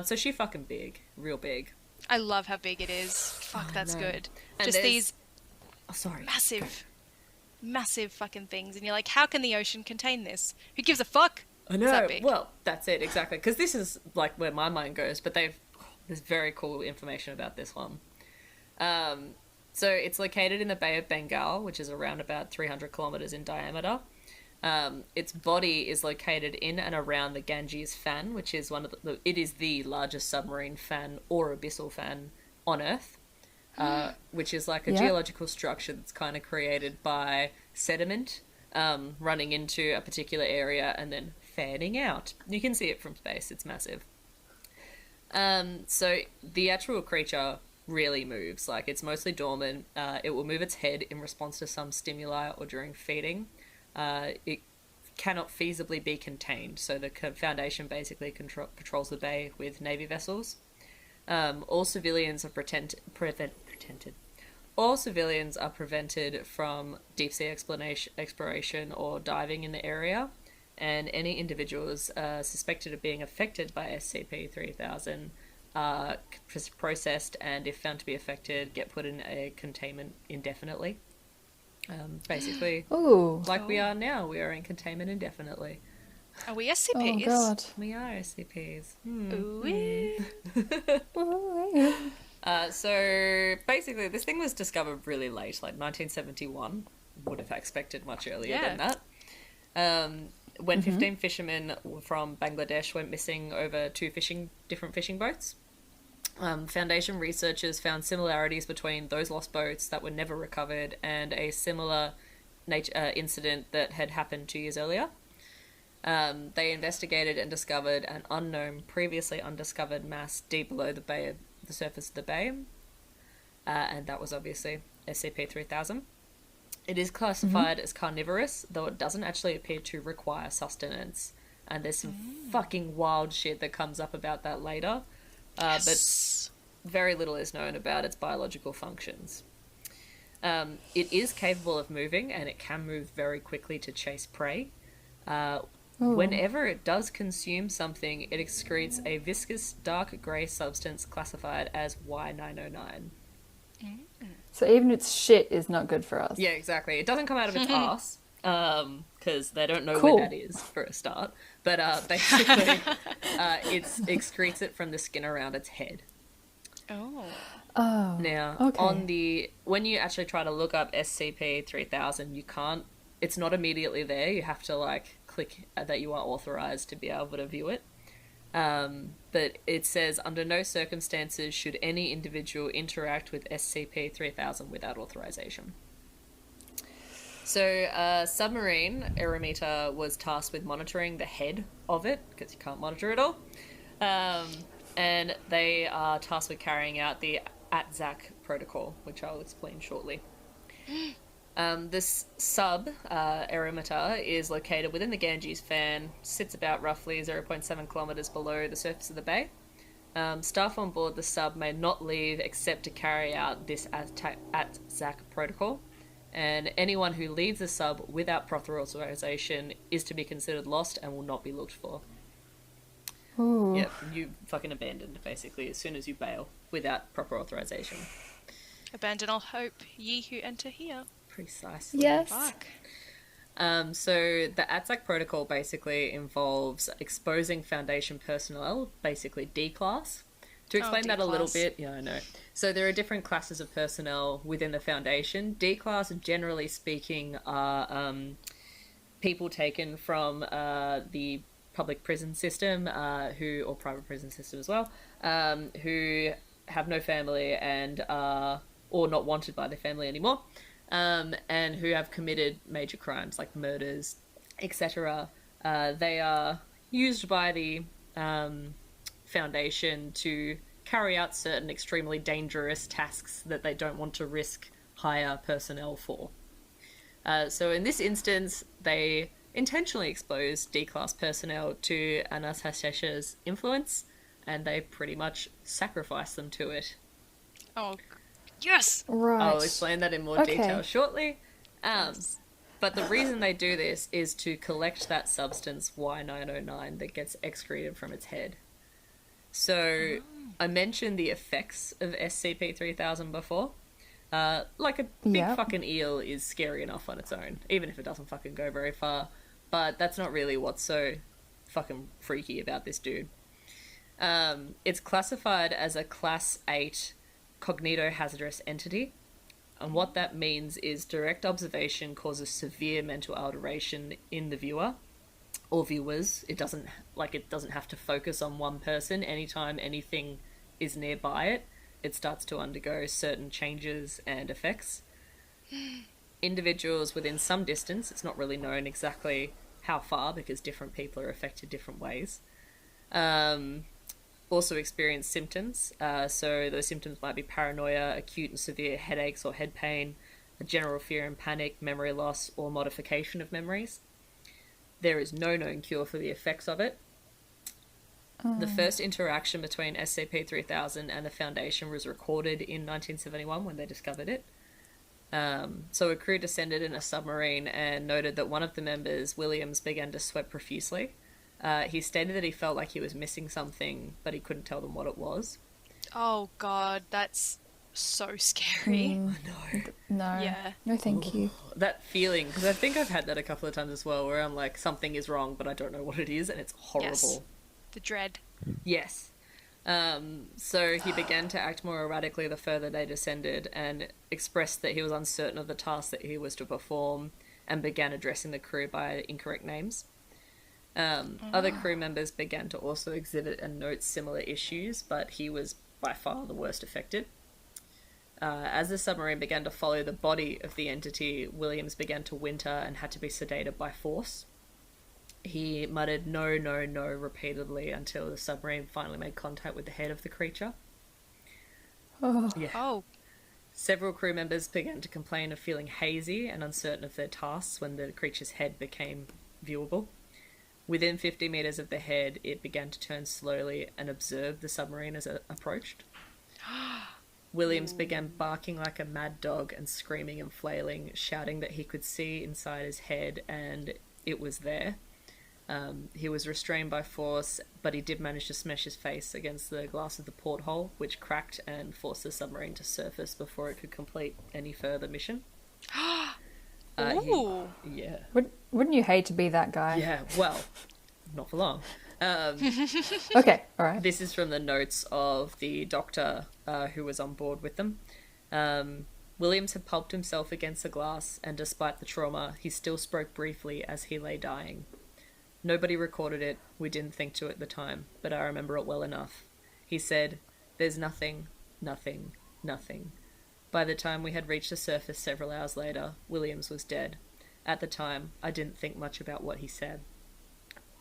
So she fucking big, real big. I love how big it is. Fuck, that's know. good. And Just there's- these Oh, sorry. massive fucking things, and you're like, how can the ocean contain this? Who gives a fuck? I It's that know. big. Well, that's it, exactly. Because this is like where my mind goes, but there's very cool information about this one. So it's located in the Bay of Bengal, which is around about 300 kilometers in diameter. Its body is located in and around the Ganges fan, which is it is the largest submarine fan or abyssal fan on Earth, which is like a geological structure that's kind of created by sediment running into a particular area and then fanning out. You can see it from space. It's massive. So the actual creature really moves. Like, it's mostly dormant. It will move its head in response to some stimuli or during feeding. It cannot feasibly be contained, so the Foundation basically patrols the bay with Navy vessels. All civilians are All civilians are prevented from deep-sea exploration or diving in the area, and any individuals suspected of being affected by SCP-3000 are processed, and if found to be affected, get put in a containment indefinitely. Basically, Ooh. like we are now, we are in containment indefinitely. Are we Oh SCPs? god. We are SCPs. Ooh. So basically, this thing was discovered really late, like 1971. Would have expected much earlier than that. When 15 fishermen from Bangladesh went missing over two different fishing boats. Foundation researchers found similarities between those lost boats that were never recovered and a similar incident that had happened 2 years earlier. They investigated and discovered an unknown, previously undiscovered mass deep below the surface of the bay. and that was obviously SCP-3000. It is classified as carnivorous, though it doesn't actually appear to require sustenance. And there's some fucking wild shit that comes up about that later. But very little is known about its biological functions. It is capable of moving, and it can move very quickly to chase prey. Whenever it does consume something, it excretes a viscous dark grey substance classified as Y909. So even its shit is not good for us. Yeah, exactly. It doesn't come out of its ass, because they don't know Cool. where that is, for a start. But basically, it excretes it from the skin around its head. Oh. Oh. Now, Okay. when you actually try to look up SCP-3000, you can't, it's not immediately there. You have to, like, click that you are authorized to be able to view it. But it says, under no circumstances should any individual interact with SCP-3000 without authorization. So, submarine Eremita was tasked with monitoring the head of it, because you can't monitor it all. And they are tasked with carrying out the ATZAC protocol, which I'll explain shortly. This sub, Eremita, is located within the Ganges fan, sits about roughly 0.7 kilometers below the surface of the bay. Staff on board the sub may not leave except to carry out this ATZAC protocol, and anyone who leaves the sub without proper authorization is to be considered lost and will not be looked for. Ooh. Yep, you fucking abandoned, basically, as soon as you bail, without proper authorization. Abandon all hope, ye who enter here. Precisely. Yes. Fuck. So the ATZAC protocol basically involves exposing Foundation personnel, basically D-class. To explain that a little D-class. bit, yeah, I know. So there are different classes of personnel within the Foundation. D-class, generally speaking, are people taken from the public prison system, or private prison system as well, who have no family and are or not wanted by their family anymore, and who have committed major crimes like murders, etc. They are used by the Foundation to carry out certain extremely dangerous tasks that they don't want to risk hire personnel for. So in this instance, they intentionally expose D-class personnel to Anastasia's influence, and they pretty much sacrifice them to it. Oh, yes! Right. I'll explain that in more Okay. detail shortly. But the reason they do this is to collect that substance Y909 that gets excreted from its head. So I mentioned the effects of SCP-3000 before. Like a big Yep. fucking eel is scary enough on its own, even if it doesn't fucking go very far. But that's not really what's so fucking freaky about this dude. It's classified as a Class 8 cognitohazardous entity. And what that means is direct observation causes severe mental alteration in the viewer or viewers. It doesn't have to focus on one person. Anytime anything is nearby it, it starts to undergo certain changes and effects. Individuals within some distance, it's not really known exactly how far because different people are affected different ways, also experience symptoms. So those symptoms might be paranoia, acute and severe headaches or head pain, a general fear and panic, memory loss, or modification of memories. There is no known cure for the effects of it. The first interaction between SCP-3000 and the Foundation was recorded in 1971 when they discovered it. So a crew descended in a submarine and noted that one of the members, Williams, began to sweat profusely. He stated that he felt like he was missing something, but he couldn't tell them what it was. Oh god, that's so scary. No. Yeah. No, thank you. That feeling, because I think I've had that a couple of times as well, where I'm like, something is wrong, but I don't know what it is, and it's horrible. Yes. The dread. Yes. So he began to act more erratically the further they descended and expressed that he was uncertain of the task that he was to perform and began addressing the crew by incorrect names. Other crew members began to also exhibit and note similar issues, but he was by far the worst affected. As the submarine began to follow the body of the entity, Williams began to winter and had to be sedated by force. He muttered no, no, no repeatedly until the submarine finally made contact with the head of the creature. Oh. Yeah. Oh, Several crew members began to complain of feeling hazy and uncertain of their tasks when the creature's head became viewable. Within 50 meters of the head, it began to turn slowly and observe the submarine as it approached. Williams began barking like a mad dog and screaming and flailing, shouting that he could see inside his head and it was there. He was restrained by force, but he did manage to smash his face against the glass of the porthole, which cracked and forced the submarine to surface before it could complete any further mission. Ooh. Yeah. Wouldn't you hate to be that guy? Yeah, well, not for long. Okay, all right. This is from the notes of the doctor who was on board with them. Williams had pulped himself against the glass, and despite the trauma, he still spoke briefly as he lay dying. Nobody recorded it, we didn't think to at the time, but I remember it well enough. He said, "There's nothing, nothing, nothing." By the time we had reached the surface several hours later, Williams was dead. At the time, I didn't think much about what he said.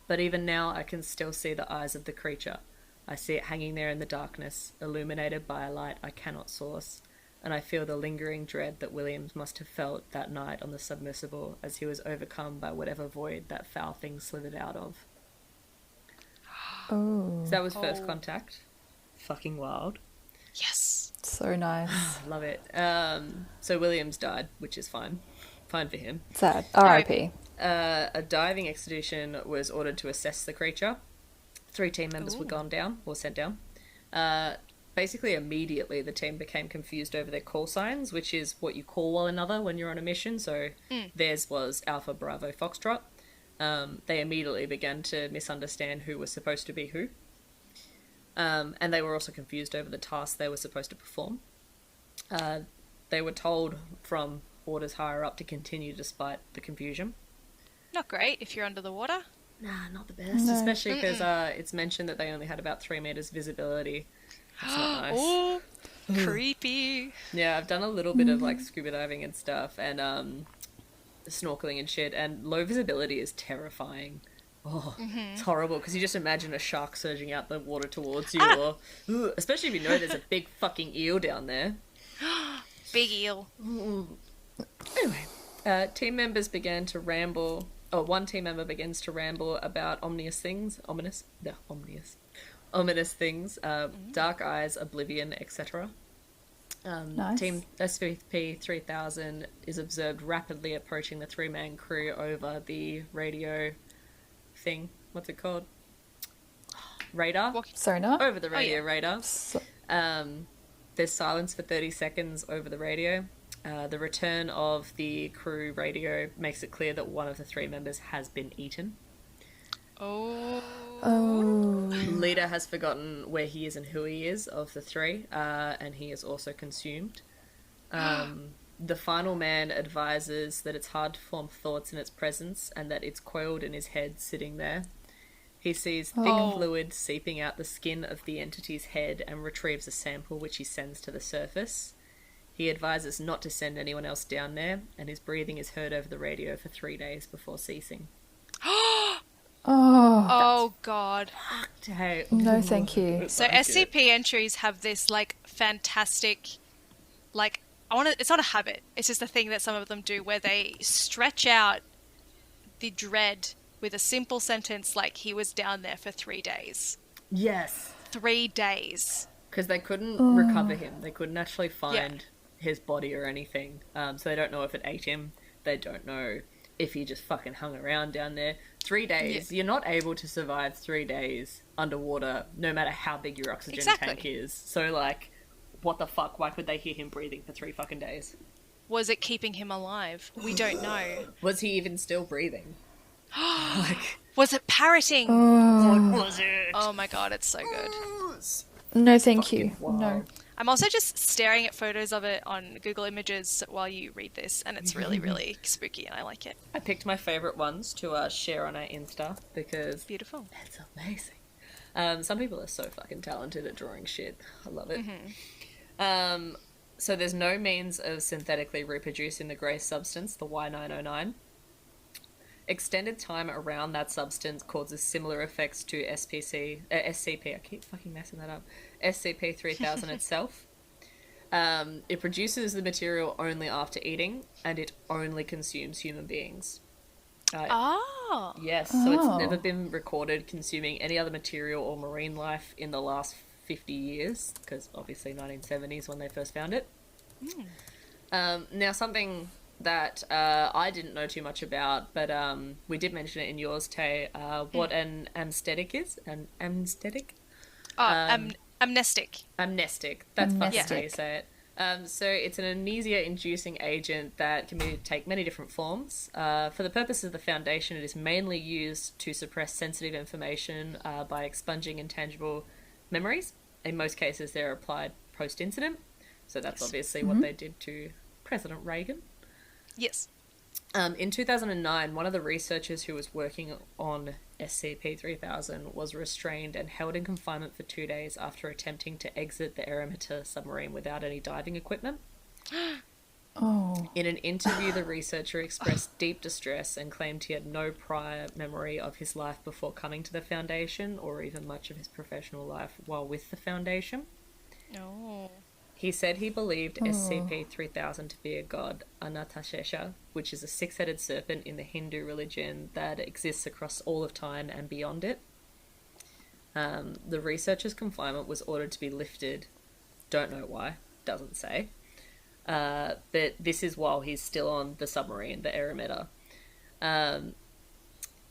But even now, I can still see the eyes of the creature. I see it hanging there in the darkness, illuminated by a light I cannot source, and I feel the lingering dread that Williams must have felt that night on the submersible as he was overcome by whatever void that foul thing slithered out of. Oh, So that was first contact. Fucking wild. Yes. so nice. Love it. So Williams died, which is fine. Fine for him. Sad. R.I.P. A diving expedition was ordered to assess the creature. 3 team members were sent down. Basically, immediately, the team became confused over their call signs, which is what you call one another when you're on a mission. So theirs was Alpha Bravo Foxtrot. They immediately began to misunderstand who was supposed to be who. And they were also confused over the task they were supposed to perform. They were told from orders higher up to continue despite the confusion. Not great if you're under the water. Nah, not the best, especially because it's mentioned that they only had about 3 meters visibility. That's not nice. Oh, creepy. Yeah, I've done a little bit of like scuba diving and stuff, and snorkeling and shit, and low visibility is terrifying. Oh, it's horrible because you just imagine a shark surging out the water towards you, or especially if you know there's a big fucking eel down there. Big eel. Anyway, team members began to ramble. One team member begins to ramble about ominous things, dark eyes, oblivion, etc. Nice. Team SCP 3000 is observed rapidly approaching the 3-man crew over the radio thing. What's it called? Radar? Sonar? Over the radio yeah. radar. So- There's silence for 30 seconds over the radio. The return of the crew radio makes it clear that one of the 3 members has been eaten. Oh. Leader has forgotten where he is and who he is of the 3, and he is also consumed. The final man advises that it's hard to form thoughts in its presence and that it's coiled in his head sitting there. He sees thick fluid seeping out the skin of the entity's head and retrieves a sample which he sends to the surface. He advises not to send anyone else down there, and his breathing is heard over the radio for 3 days before ceasing. Oh god. Hey, No, thank you. So SCP entries have this like fantastic, like it's not a habit. It's just a thing that some of them do where they stretch out the dread with a simple sentence like he was down there for 3 days. Yes. 3 days. Because they couldn't recover him. They couldn't actually find his body or anything. So they don't know if it ate him. They don't know if he just fucking hung around down there. 3 days. Yeah. You're not able to survive 3 days underwater, no matter how big your oxygen tank is. So, like, what the fuck? Why could they hear him breathing for 3 fucking days? Was it keeping him alive? We don't know. Was he even still breathing? Like, Was it parroting? what was it? Oh my god, it's so good. No, thank you. Wow. No. I'm also just staring at photos of it on Google Images while you read this, and it's really, really spooky, and I like it. I picked my favourite ones to share on our Insta because Beautiful. it's amazing. Some people are so fucking talented at drawing shit. I love it. So there's no means of synthetically reproducing the grey substance, the Y909. Extended time around that substance causes similar effects to SCP, I keep fucking messing that up, SCP-3000 itself. It produces the material only after eating, and it only consumes human beings. Oh. Yes, so it's Oh. never been recorded consuming any other material or marine life in the last 50 years, because obviously 1970s when they first found it. Now, something that I didn't know too much about, but we did mention it in yours, Tay, what an amnestic is? An amnestic? Amnestic. Amnestic. That's fucking how you Amnestic. say it. So it's an amnesia-inducing agent that can take many different forms. For the purpose of the Foundation, it is mainly used to suppress sensitive information by expunging intangible memories. In most cases, they're applied post-incident. So that's obviously what they did to President Reagan. Yes. In 2009, one of the researchers who was working on SCP-3000 was restrained and held in confinement for 2 days after attempting to exit the Eremita submarine without any diving equipment. Oh. In an interview, the researcher expressed deep distress and claimed he had no prior memory of his life before coming to the Foundation, or even much of his professional life while with the Foundation. Oh. He said he believed SCP-3000 to be a god, Anatashesha, which is a six-headed serpent in the Hindu religion that exists across all of time and beyond it. The researcher's confinement was ordered to be lifted. Don't know why. Doesn't say. But this is while he's still on the submarine, the Eremita.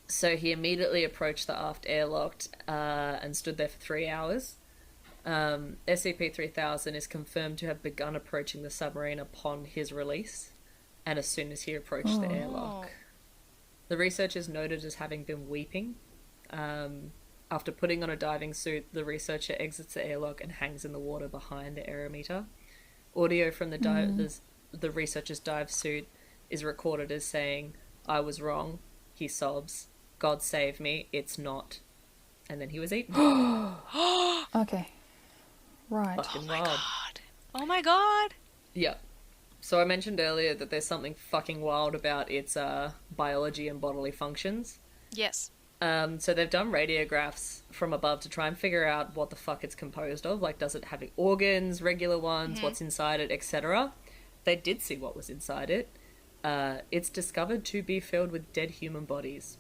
So he immediately approached the aft airlock and stood there for 3 hours. SCP-3000 is confirmed to have begun approaching the submarine upon his release, and as soon as he approached the airlock. The researchers noted as having been weeping. After putting on a diving suit, the researcher exits the airlock and hangs in the water behind the Eremita. Audio from the researcher's dive suit is recorded as saying, "I was wrong," he sobs, "God save me, it's not." And then he was eaten. Okay. Right. Fucking wild. Oh my god. Yeah. So I mentioned earlier that there's something fucking wild about its biology and bodily functions. Yes. So they've done radiographs from above to try and figure out what the fuck it's composed of. Like, does it have organs, regular ones, what's inside it, etc. They did see what was inside it. It's discovered to be filled with dead human bodies.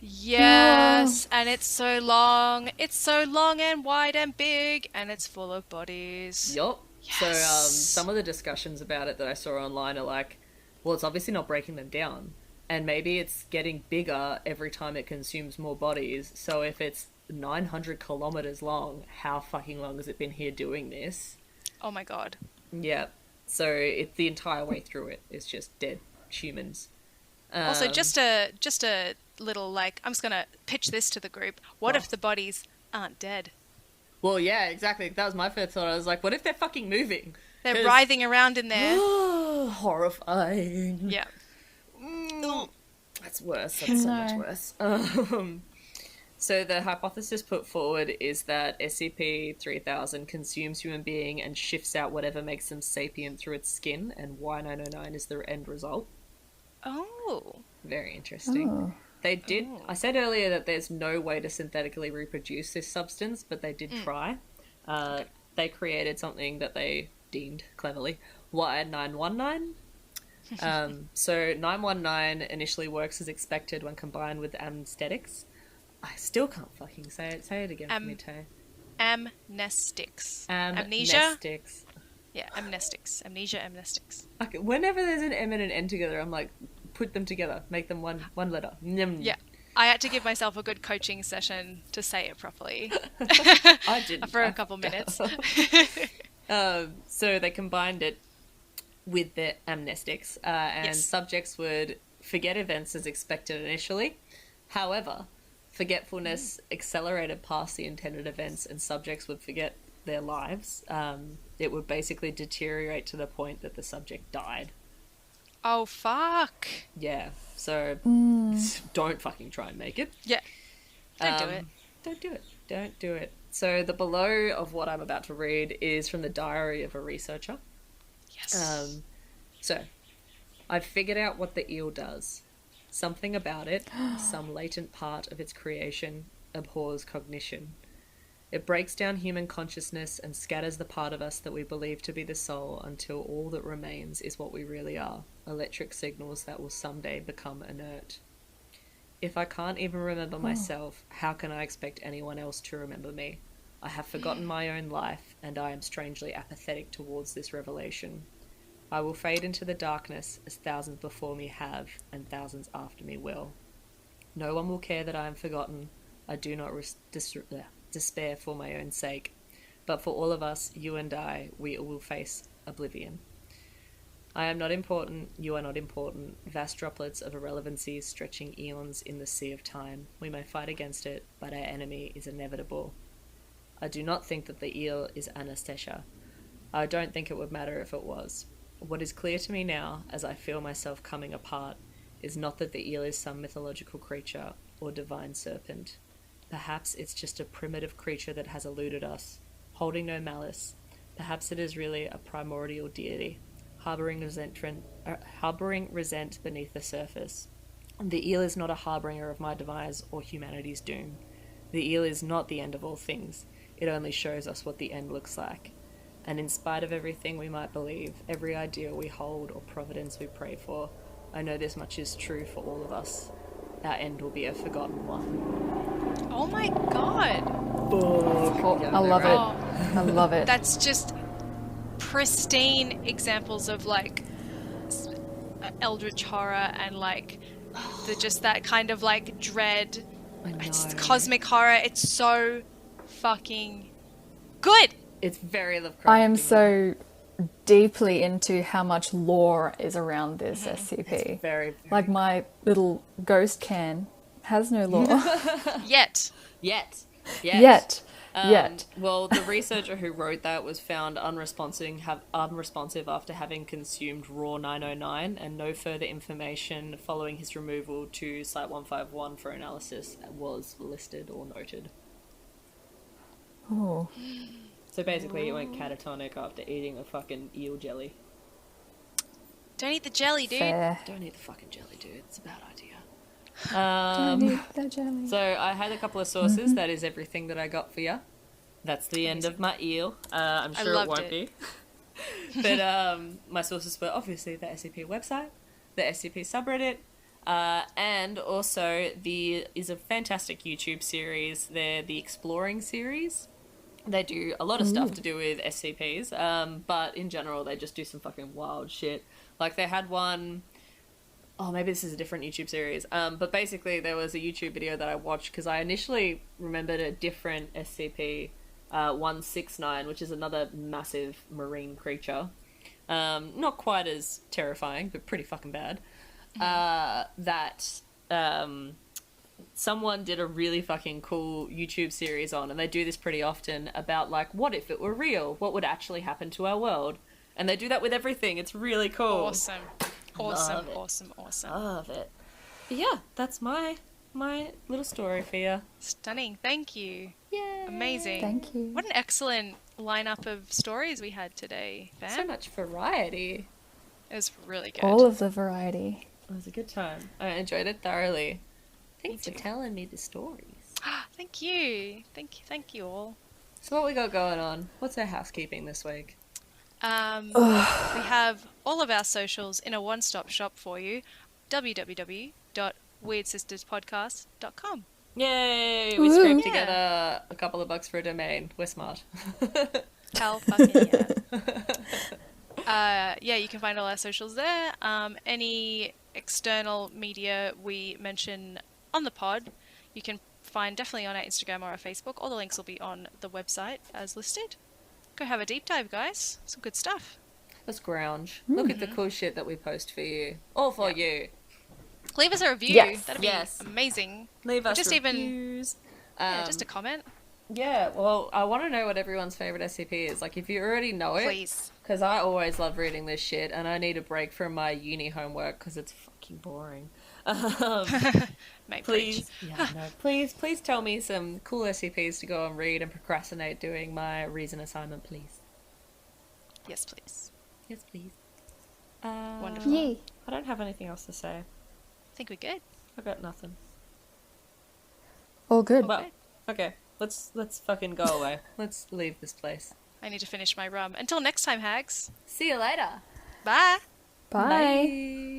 Yes, and it's so long. It's so long and wide and big, and it's full of bodies. Yup. So Yes. some of the discussions about it that I saw online are like, well, it's obviously not breaking them down. And maybe it's getting bigger every time it consumes more bodies. So if it's 900 kilometers long, how fucking long has it been here doing this? Oh my god. Yeah. So the entire way through it is just dead humans. Also, just a little, like, I'm just gonna pitch this to the group. What if the bodies aren't dead? Well, yeah, exactly. That was my first thought. I was like, what if they're fucking moving? They're 'Cause- writhing around in there. horrifying. Yeah. That's worse. That's so much No. worse. So the hypothesis put forward is that SCP-3000 consumes human being and shifts out whatever makes them sapient through its skin, and Y909 is the end result. Oh. Very interesting. Oh. They did. I said earlier that there's no way to synthetically reproduce this substance, but they did try. They created something that they deemed cleverly Y919. So 919 initially works as expected when combined with anesthetics. I still can't fucking say it. Say it again for me, Tay. Amnestics. Amnesia? Amnestics. Yeah, amnestics. Amnesia, amnestics. Okay, whenever there's an M and an N together, I'm like, put them together, make them one letter. Yeah. I had to give myself a good coaching session to say it properly I didn't. for a couple minutes. So they combined it with the amnestics, and Yes. subjects would forget events as expected initially. However, forgetfulness accelerated past the intended events, and subjects would forget their lives. It would basically deteriorate to the point that the subject died. Oh, fuck. Yeah, so don't fucking try and make it. Yeah. Don't do it. Don't do it. Don't do it. So the below of what I'm about to read is from the diary of a researcher. Yes. So, I've figured out what the eel does. Something about it, some latent part of its creation, abhors cognition. It breaks down human consciousness and scatters the part of us that we believe to be the soul until all that remains is what we really are, electric signals that will someday become inert. If I can't even remember myself, how can I expect anyone else to remember me? I have forgotten my own life, and I am strangely apathetic towards this revelation. I will fade into the darkness as thousands before me have, and thousands after me will. No one will care that I am forgotten. I do not despair for my own sake. But for all of us, you and I, we will face oblivion. I am not important, you are not important, vast droplets of irrelevancy stretching eons in the sea of time. We may fight against it, but our enemy is inevitable. I do not think that the eel is Anastasia. I don't think it would matter if it was. What is clear to me now, as I feel myself coming apart, is not that the eel is some mythological creature or divine serpent. Perhaps it's just a primitive creature that has eluded us, holding no malice. Perhaps it is really a primordial deity, harboring resent beneath the surface. The eel is not a harbinger of my demise or humanity's doom. The eel is not the end of all things. It only shows us what the end looks like. And in spite of everything we might believe, every ideal we hold or providence we pray for, I know this much is true for all of us. Our end will be a forgotten one. Oh my god. I love it. I love it. That's just pristine examples of like eldritch horror and like just that kind of like dread. It's cosmic horror. It's so fucking good. It's very Lovecraftian. I am so deeply into how much lore is around this SCP. It's very like my little ghost can has no lore. Yet. Yet. Well, the researcher who wrote that was found unresponsive after having consumed raw 909, and no further information following his removal to Site 151 for analysis was listed or noted. Oh. So basically, he went catatonic after eating a fucking eel jelly. Don't eat the jelly, dude. Fair. Don't eat the fucking jelly, dude. It's a bad idea. Don't eat that jelly. So I had a couple of sources. That is everything that I got for you. That's the end of my eel. I'm sure it won't be. But my sources were obviously the SCP website, the SCP subreddit, and also is a fantastic YouTube series. They're the Exploring series. They do a lot of stuff to do with SCPs, but in general, they just do some fucking wild shit. Like, they had one... Oh, maybe this is a different YouTube series. But basically, there was a YouTube video that I watched because I initially remembered a different SCP, 169, which is another massive marine creature. Not quite as terrifying, but pretty fucking bad. Someone did a really fucking cool YouTube series on, and they do this pretty often, about, like, what if it were real? What would actually happen to our world? And they do that with everything. It's really cool. Awesome. Awesome. Love it. But yeah, that's my little story for you. Stunning. Thank you. Yeah. Amazing. Thank you. What an excellent lineup of stories we had today, fam. So much variety. It was really good. All of the variety. It was a good time. I enjoyed it thoroughly. Thanks for too. telling me the stories. Thank you. Thank you all. So what we got going on? What's our housekeeping this week? We have all of our socials in a one-stop shop for you. www.weirdsisтерspodcast.com. Yay! We scraped together a couple of bucks for a domain. We're smart. Hell fucking yeah. You can find all our socials there. Any external media we mention on the pod, you can find definitely on our Instagram or our Facebook. All the links will be on the website as listed. Go have a deep dive, guys. Some good stuff. Let's grounge. Look at the cool shit that we post for you. All for you. Leave us a review. Yes. That'd be amazing. Leave us just reviews. Just a comment. Yeah, well, I want to know what everyone's favourite SCP is. Like, if you already know it. Please. Because I always love reading this shit, and I need a break from my uni homework because it's fucking boring. Mate, please, please tell me some cool SCPs to go and read and procrastinate doing my reason assignment, please. Yes, please. Yes, please. Wonderful. Yay. I don't have anything else to say. I think we're good. I got nothing. All good. Well, okay. Let's fucking go away. Let's leave this place. I need to finish my rum. Until next time, hags. See you later. Bye. Bye. Bye.